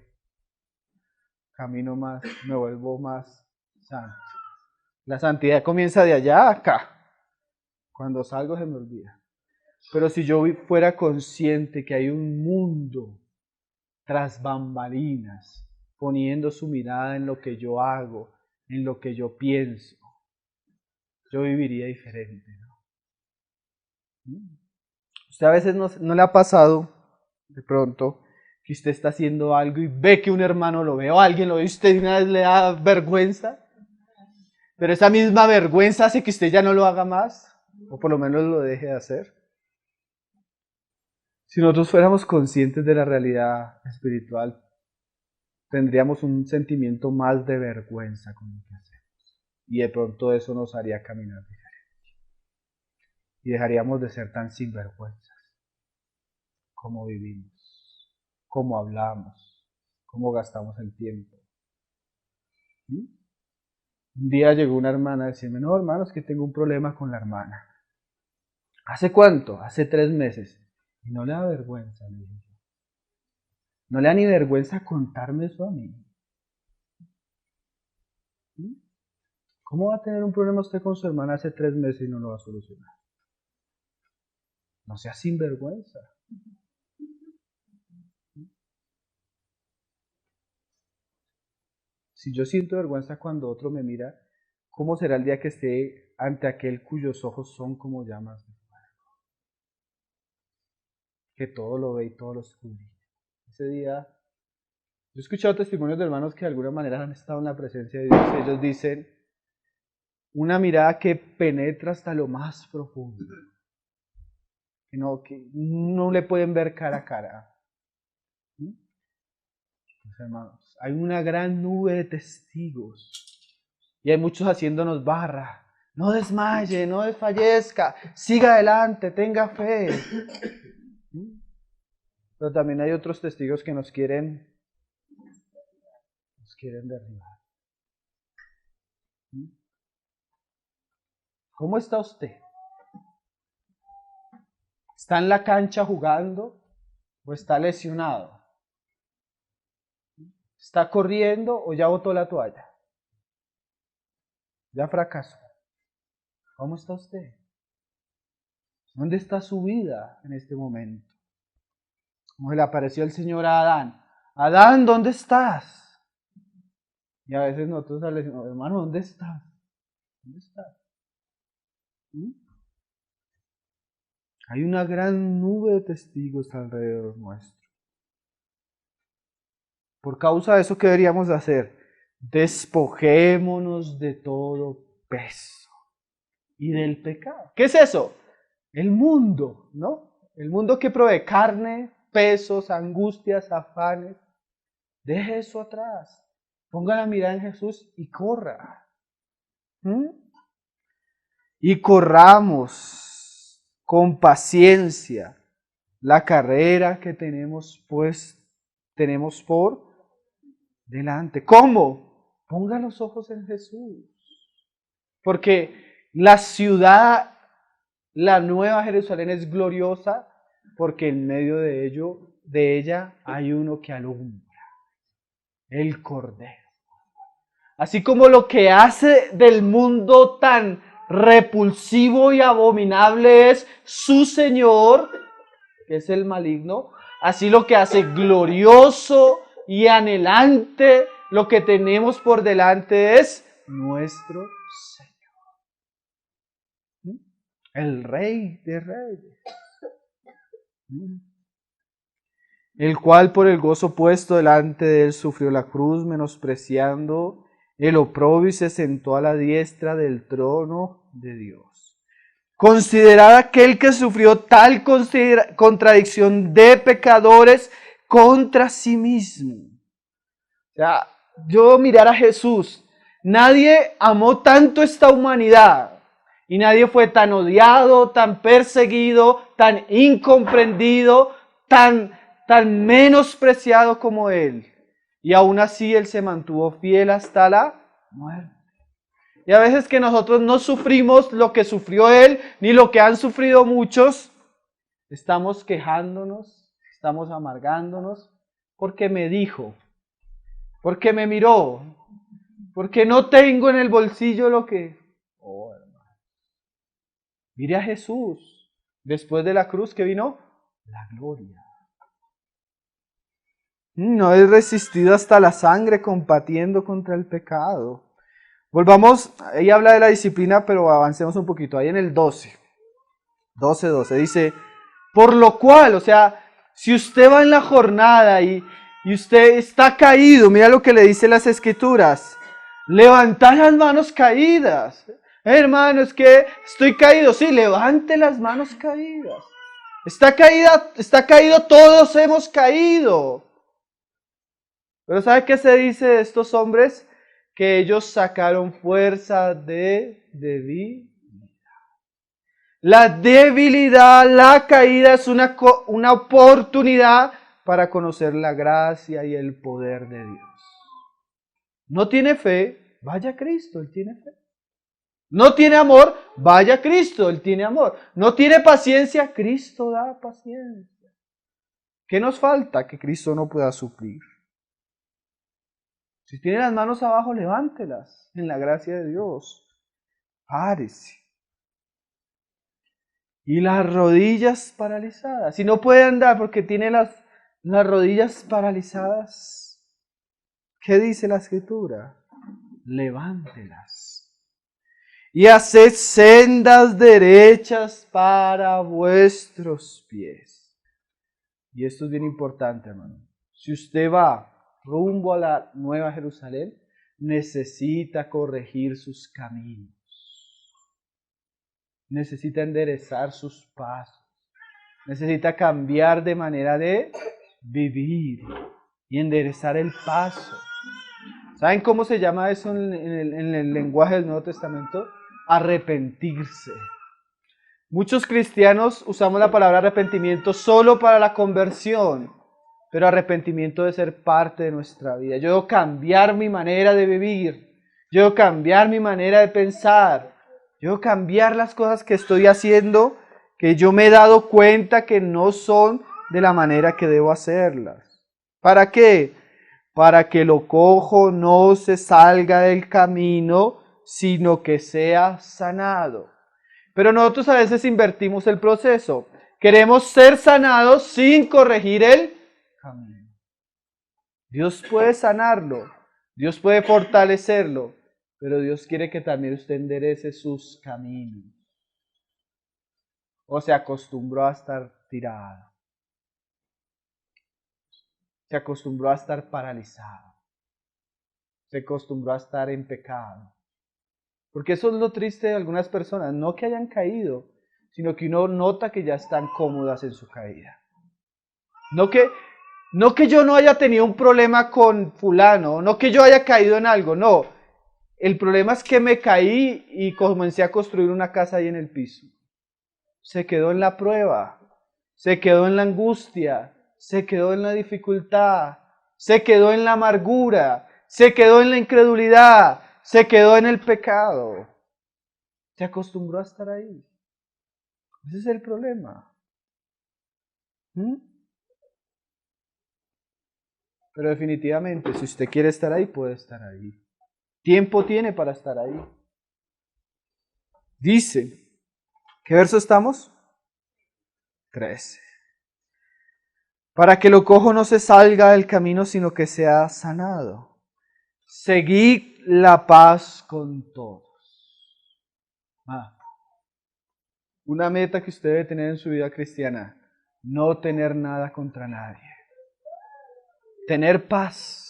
camino más, me vuelvo más santo. La santidad comienza de allá a acá. Cuando salgo se me olvida. Pero si yo fuera consciente que hay un mundo tras bambalinas, poniendo su mirada en lo que yo hago, en lo que yo pienso, yo viviría diferente, ¿no? Usted a veces no le ha pasado, de pronto, que usted está haciendo algo y ve que un hermano lo ve o alguien lo ve y usted de una vez le da vergüenza. Pero esa misma vergüenza hace que usted ya no lo haga más, o por lo menos lo deje de hacer. Si nosotros fuéramos conscientes de la realidad espiritual, tendríamos un sentimiento más de vergüenza con lo que hacemos. Y de pronto eso nos haría caminar diferente. Y dejaríamos de ser tan sinvergüenzas como vivimos, como hablamos, como gastamos el tiempo. Un día llegó una hermana a decirme, no, hermano, es que tengo un problema con la hermana. ¿Hace cuánto? Hace 3 meses. Y no le da vergüenza, le dije yo. No le da ni vergüenza contarme eso a mí. ¿Cómo va a tener un problema usted con su hermana hace 3 meses y no lo va a solucionar? No sea sinvergüenza. Si yo siento vergüenza cuando otro me mira, ¿cómo será el día que esté ante aquel cuyos ojos son como llamas de fuego? Que todo lo ve y todo lo escudriña. Ese día, yo he escuchado testimonios de hermanos que de alguna manera han estado en la presencia de Dios. Ellos dicen, una mirada que penetra hasta lo más profundo. Que no le pueden ver cara a cara. Pues, hermanos, hay una gran nube de testigos. Y hay muchos haciéndonos barra. No desmaye, no desfallezca. Siga adelante, tenga fe. Pero también hay otros testigos que nos quieren derribar. ¿Cómo está usted? ¿Está en la cancha jugando o está lesionado? ¿Está corriendo o ya botó la toalla? ¿Ya fracasó? ¿Cómo está usted? ¿Dónde está su vida en este momento? Como le apareció el Señor a Adán. Adán, ¿dónde estás? Y a veces nosotros le decimos, hermano, ¿dónde estás? ¿Dónde estás? Hay una gran nube de testigos alrededor nuestro. Por causa de eso, ¿qué deberíamos hacer? Despojémonos de todo peso y del pecado. ¿Qué es eso? El mundo, ¿no? El mundo que provee carne, pesos, angustias, afanes. Deje eso atrás. Ponga la mirada en Jesús y corra. Y corramos con paciencia la carrera que tenemos por delante. ¿Cómo? Ponga los ojos en Jesús. Porque la ciudad, la nueva Jerusalén es gloriosa porque en medio de ella hay uno que alumbra, el Cordero. Así como lo que hace del mundo tan repulsivo y abominable es su Señor, que es el maligno, así lo que hace glorioso y anhelante lo que tenemos por delante es nuestro Señor. el Rey de Reyes, el cual por el gozo puesto delante de él sufrió la cruz, menospreciando el oprobio y se sentó a la diestra del trono de Dios. Considerad aquel que sufrió tal contradicción de pecadores contra sí mismo. O sea, yo mirar a Jesús, nadie amó tanto esta humanidad y nadie fue tan odiado, tan perseguido, tan incomprendido, tan menospreciado como Él. Y aún así Él se mantuvo fiel hasta la muerte. Y a veces que nosotros no sufrimos lo que sufrió Él, ni lo que han sufrido muchos, estamos quejándonos, estamos amargándonos, porque me dijo, porque me miró, porque no tengo en el bolsillo lo que... Oh, hermano. Mire a Jesús, después de la cruz que vino, la gloria. No he resistido hasta la sangre combatiendo contra el pecado. Volvamos, ahí habla de la disciplina, pero avancemos un poquito. Ahí en el 12 dice, por lo cual, o sea, si usted va en la jornada y usted está caído, mira lo que le dice las Escrituras, levantad las manos caídas. Hermano, es que estoy caído, sí, levante las manos caídas. Está caído, todos hemos caído. Pero ¿sabe qué se dice de estos hombres? Que ellos sacaron fuerza de debilidad. La debilidad, la caída es una oportunidad para conocer la gracia y el poder de Dios. No tiene fe, vaya a Cristo, Él tiene fe. No tiene amor, vaya a Cristo, Él tiene amor. No tiene paciencia, Cristo da paciencia. ¿Qué nos falta que Cristo no pueda suplir? Si tiene las manos abajo, levántelas en la gracia de Dios. Párese. Y las rodillas paralizadas. Si no puede andar porque tiene las rodillas paralizadas, ¿qué dice la Escritura? Levántelas. Y haced sendas derechas para vuestros pies. Y esto es bien importante, hermano. Si usted va rumbo a la Nueva Jerusalén, necesita corregir sus caminos. Necesita enderezar sus pasos. Necesita cambiar de manera de vivir y enderezar el paso. ¿Saben cómo se llama eso en el lenguaje del Nuevo Testamento? Arrepentirse. Muchos cristianos usamos la palabra arrepentimiento solo para la conversión. Pero arrepentimiento debe ser parte de nuestra vida. Yo debo cambiar mi manera de vivir. Yo debo cambiar mi manera de pensar. Yo debo cambiar las cosas que estoy haciendo, que yo me he dado cuenta que no son de la manera que debo hacerlas. ¿Para qué? Para que lo cojo no se salga del camino, sino que sea sanado. Pero nosotros a veces invertimos el proceso. Queremos ser sanados sin corregir el camino. Dios puede sanarlo, Dios puede fortalecerlo, pero Dios quiere que también usted enderece sus caminos. O se acostumbró a estar tirado, se acostumbró a estar paralizado, se acostumbró a estar en pecado. Porque eso es lo triste de algunas personas, no que hayan caído, sino que uno nota que ya están cómodas en su caída. No que yo no haya tenido un problema con fulano, no que yo haya caído en algo, no. El problema es que me caí y comencé a construir una casa ahí en el piso. Se quedó en la prueba, se quedó en la angustia, se quedó en la dificultad, se quedó en la amargura, se quedó en la incredulidad, se quedó en el pecado. Se acostumbró a estar ahí. Ese es el problema. Pero definitivamente, si usted quiere estar ahí, puede estar ahí. Tiempo tiene para estar ahí. Dice, ¿qué verso estamos? 13. Para que lo cojo no se salga del camino, sino que sea sanado. Seguid la paz con todos. Una meta que usted debe tener en su vida cristiana: no tener nada contra nadie. Tener paz.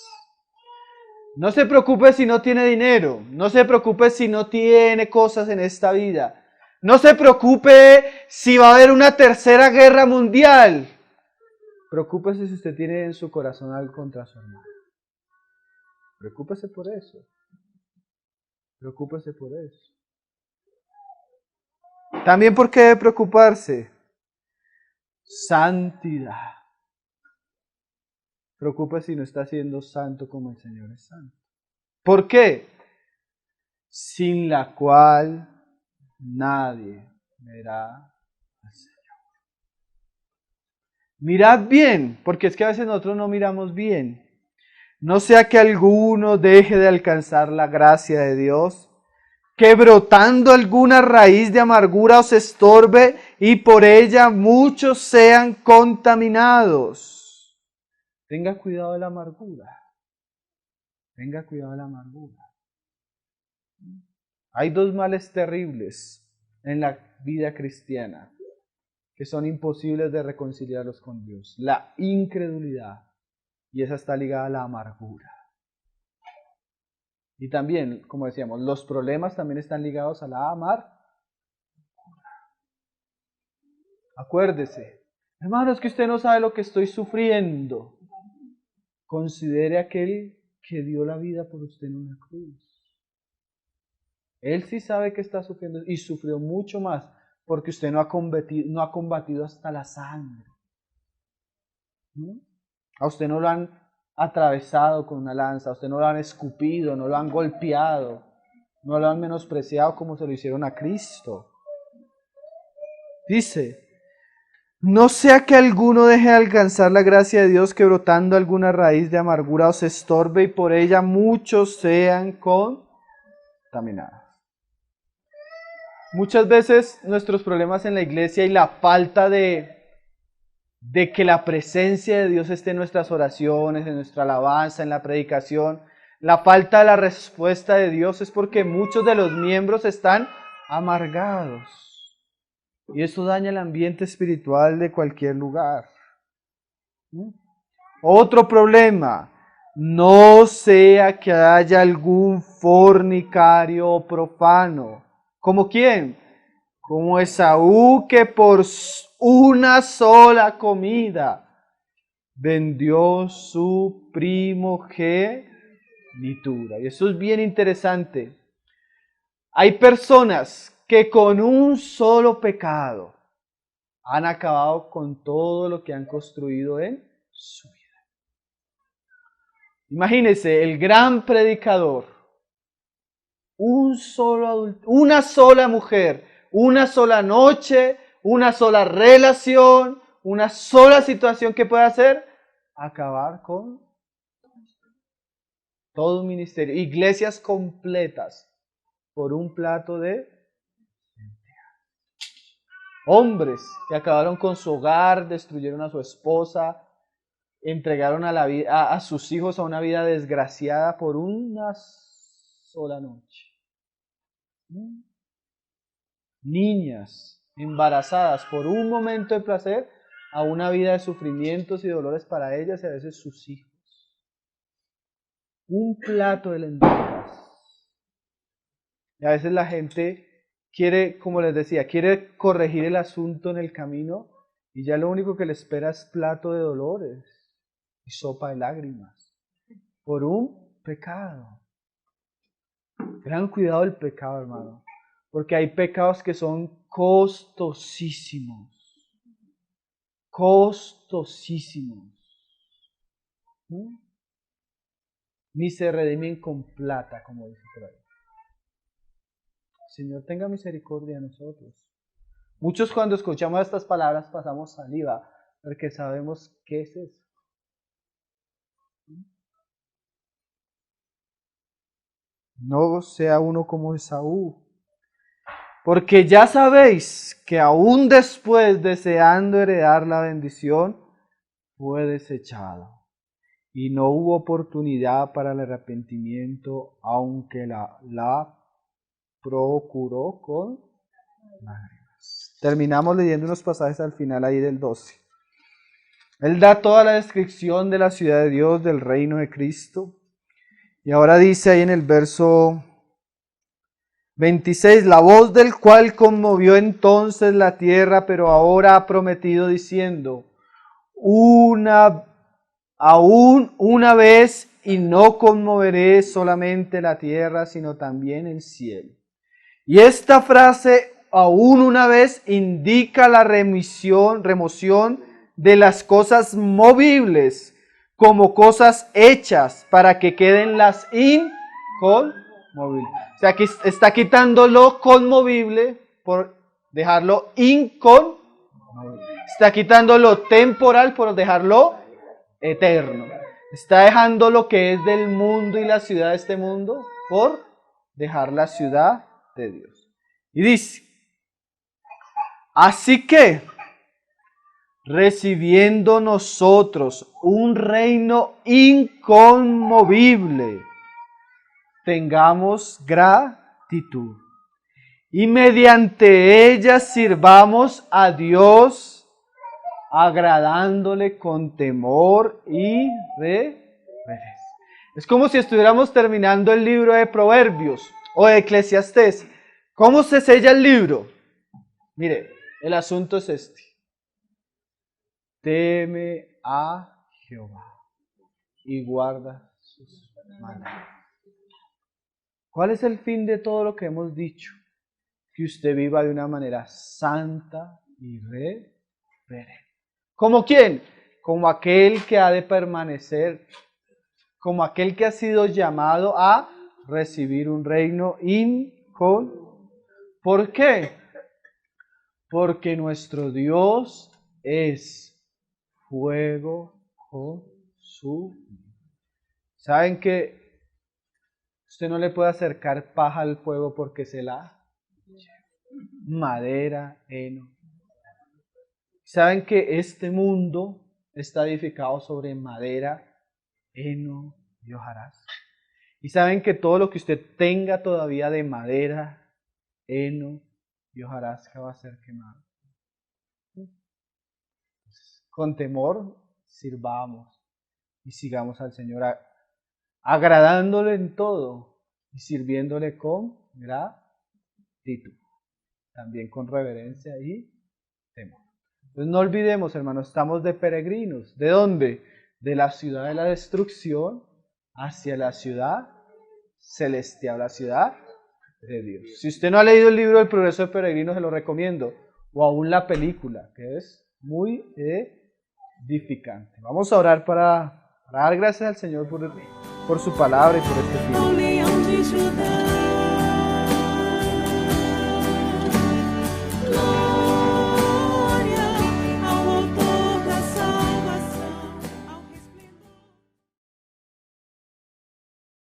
No se preocupe si no tiene dinero. No se preocupe si no tiene cosas en esta vida. No se preocupe si va a haber una tercera guerra mundial. Preocúpese si usted tiene en su corazón algo contra su hermano. Preocúpese por eso. Preocúpese por eso. También, ¿por qué debe preocuparse? Santidad. Preocúpese si no está siendo santo como el Señor es santo. ¿Por qué? Sin la cual nadie verá al Señor. Mirad bien, porque es que a veces nosotros no miramos bien. No sea que alguno deje de alcanzar la gracia de Dios, que brotando alguna raíz de amargura os estorbe y por ella muchos sean contaminados. Tenga cuidado de la amargura. Tenga cuidado de la amargura. Hay dos males terribles en la vida cristiana que son imposibles de reconciliarlos con Dios. La incredulidad, y esa está ligada a la amargura. Y también, como decíamos, los problemas también están ligados a la amargura. Acuérdese, hermano, es que usted no sabe lo que estoy sufriendo. Considere aquel que dio la vida por usted en una cruz. Él sí sabe que está sufriendo y sufrió mucho más porque usted no ha combatido hasta la sangre. ¿No? A usted no lo han atravesado con una lanza, a usted no lo han escupido, no lo han golpeado, no lo han menospreciado como se lo hicieron a Cristo. Dice, no sea que alguno deje de alcanzar la gracia de Dios, que brotando alguna raíz de amargura os estorbe y por ella muchos sean contaminados. Muchas veces nuestros problemas en la iglesia y la falta de que la presencia de Dios esté en nuestras oraciones, en nuestra alabanza, en la predicación, la falta de la respuesta de Dios es porque muchos de los miembros están amargados. Y eso daña el ambiente espiritual de cualquier lugar. Otro problema, no sea que haya algún fornicario o profano. ¿Como quién? Como Esaú, que por una sola comida vendió su primogenitura. Y eso es bien interesante. Hay personas que con un solo pecado han acabado con todo lo que han construido en su vida. Imagínense, el gran predicador, un solo adulto, una sola mujer, una sola noche, una sola relación, una sola situación que puede hacer, acabar con todo un ministerio, iglesias completas por un plato de hombres que acabaron con su hogar, destruyeron a su esposa, entregaron a sus hijos a una vida desgraciada por una sola noche. Niñas embarazadas por un momento de placer a una vida de sufrimientos y dolores para ellas y a veces sus hijos. Un plato de lentejas. Y a veces la gente quiere, como les decía, quiere corregir el asunto en el camino y ya lo único que le espera es plato de dolores y sopa de lágrimas por un pecado. Tengan cuidado del pecado, hermano, porque hay pecados que son costosísimos. Costosísimos. Ni se redimen con plata, como dice por ahí. Señor, tenga misericordia de nosotros. Muchos cuando escuchamos estas palabras pasamos saliva, porque sabemos qué es eso. No sea uno como Esaú, porque ya sabéis que aún después, deseando heredar la bendición, fue desechado. Y no hubo oportunidad para el arrepentimiento, aunque la procuró con lágrimas. Terminamos leyendo unos pasajes al final ahí del 12. Él da toda la descripción de la ciudad de Dios, del reino de Cristo. Y ahora dice ahí en el verso 26, la voz del cual conmovió entonces la tierra, pero ahora ha prometido diciendo, aún una vez, y no conmoveré solamente la tierra, sino también el cielo. Y esta frase, aún una vez, indica la remoción de las cosas movibles como cosas hechas para que queden las inconmovibles. O sea, que está quitando lo conmovible por dejarlo inconmovible. Está quitando lo temporal por dejarlo eterno. Está dejando lo que es del mundo y la ciudad de este mundo por dejar la ciudad de Dios. Y dice, así que, recibiendo nosotros un reino inconmovible, tengamos gratitud y mediante ella sirvamos a Dios, agradándole con temor y reverencia. Es como si estuviéramos terminando el libro de Proverbios o de Eclesiastés. ¿Cómo se sella el libro? Mire, el asunto es este. Teme a Jehová y guarda sus mandamientos. ¿Cuál es el fin de todo lo que hemos dicho? Que usted viva de una manera santa y reverente. ¿Como quién? Como aquel que ha de permanecer, como aquel que ha sido llamado a recibir un reino ¿Por qué? Porque nuestro Dios es fuego consumido. ¿Saben que usted no le puede acercar paja al fuego porque se la madera, heno? ¿Saben que este mundo está edificado sobre madera, heno y hojarasca? ¿Y saben que todo lo que usted tenga todavía de madera, heno y hojarasca va a ser quemado? Con temor sirvamos y sigamos al Señor agradándole en todo y sirviéndole con gratitud, también con reverencia y temor. Entonces no olvidemos, hermanos, estamos de peregrinos. ¿De dónde? De la ciudad de la destrucción hacia la ciudad celestial, la ciudad de Dios. Si usted no ha leído el libro El progreso de peregrinos, se lo recomiendo. O aún la película, que es muy edificante. Vamos a orar para dar gracias al Señor por su palabra y por este tiempo.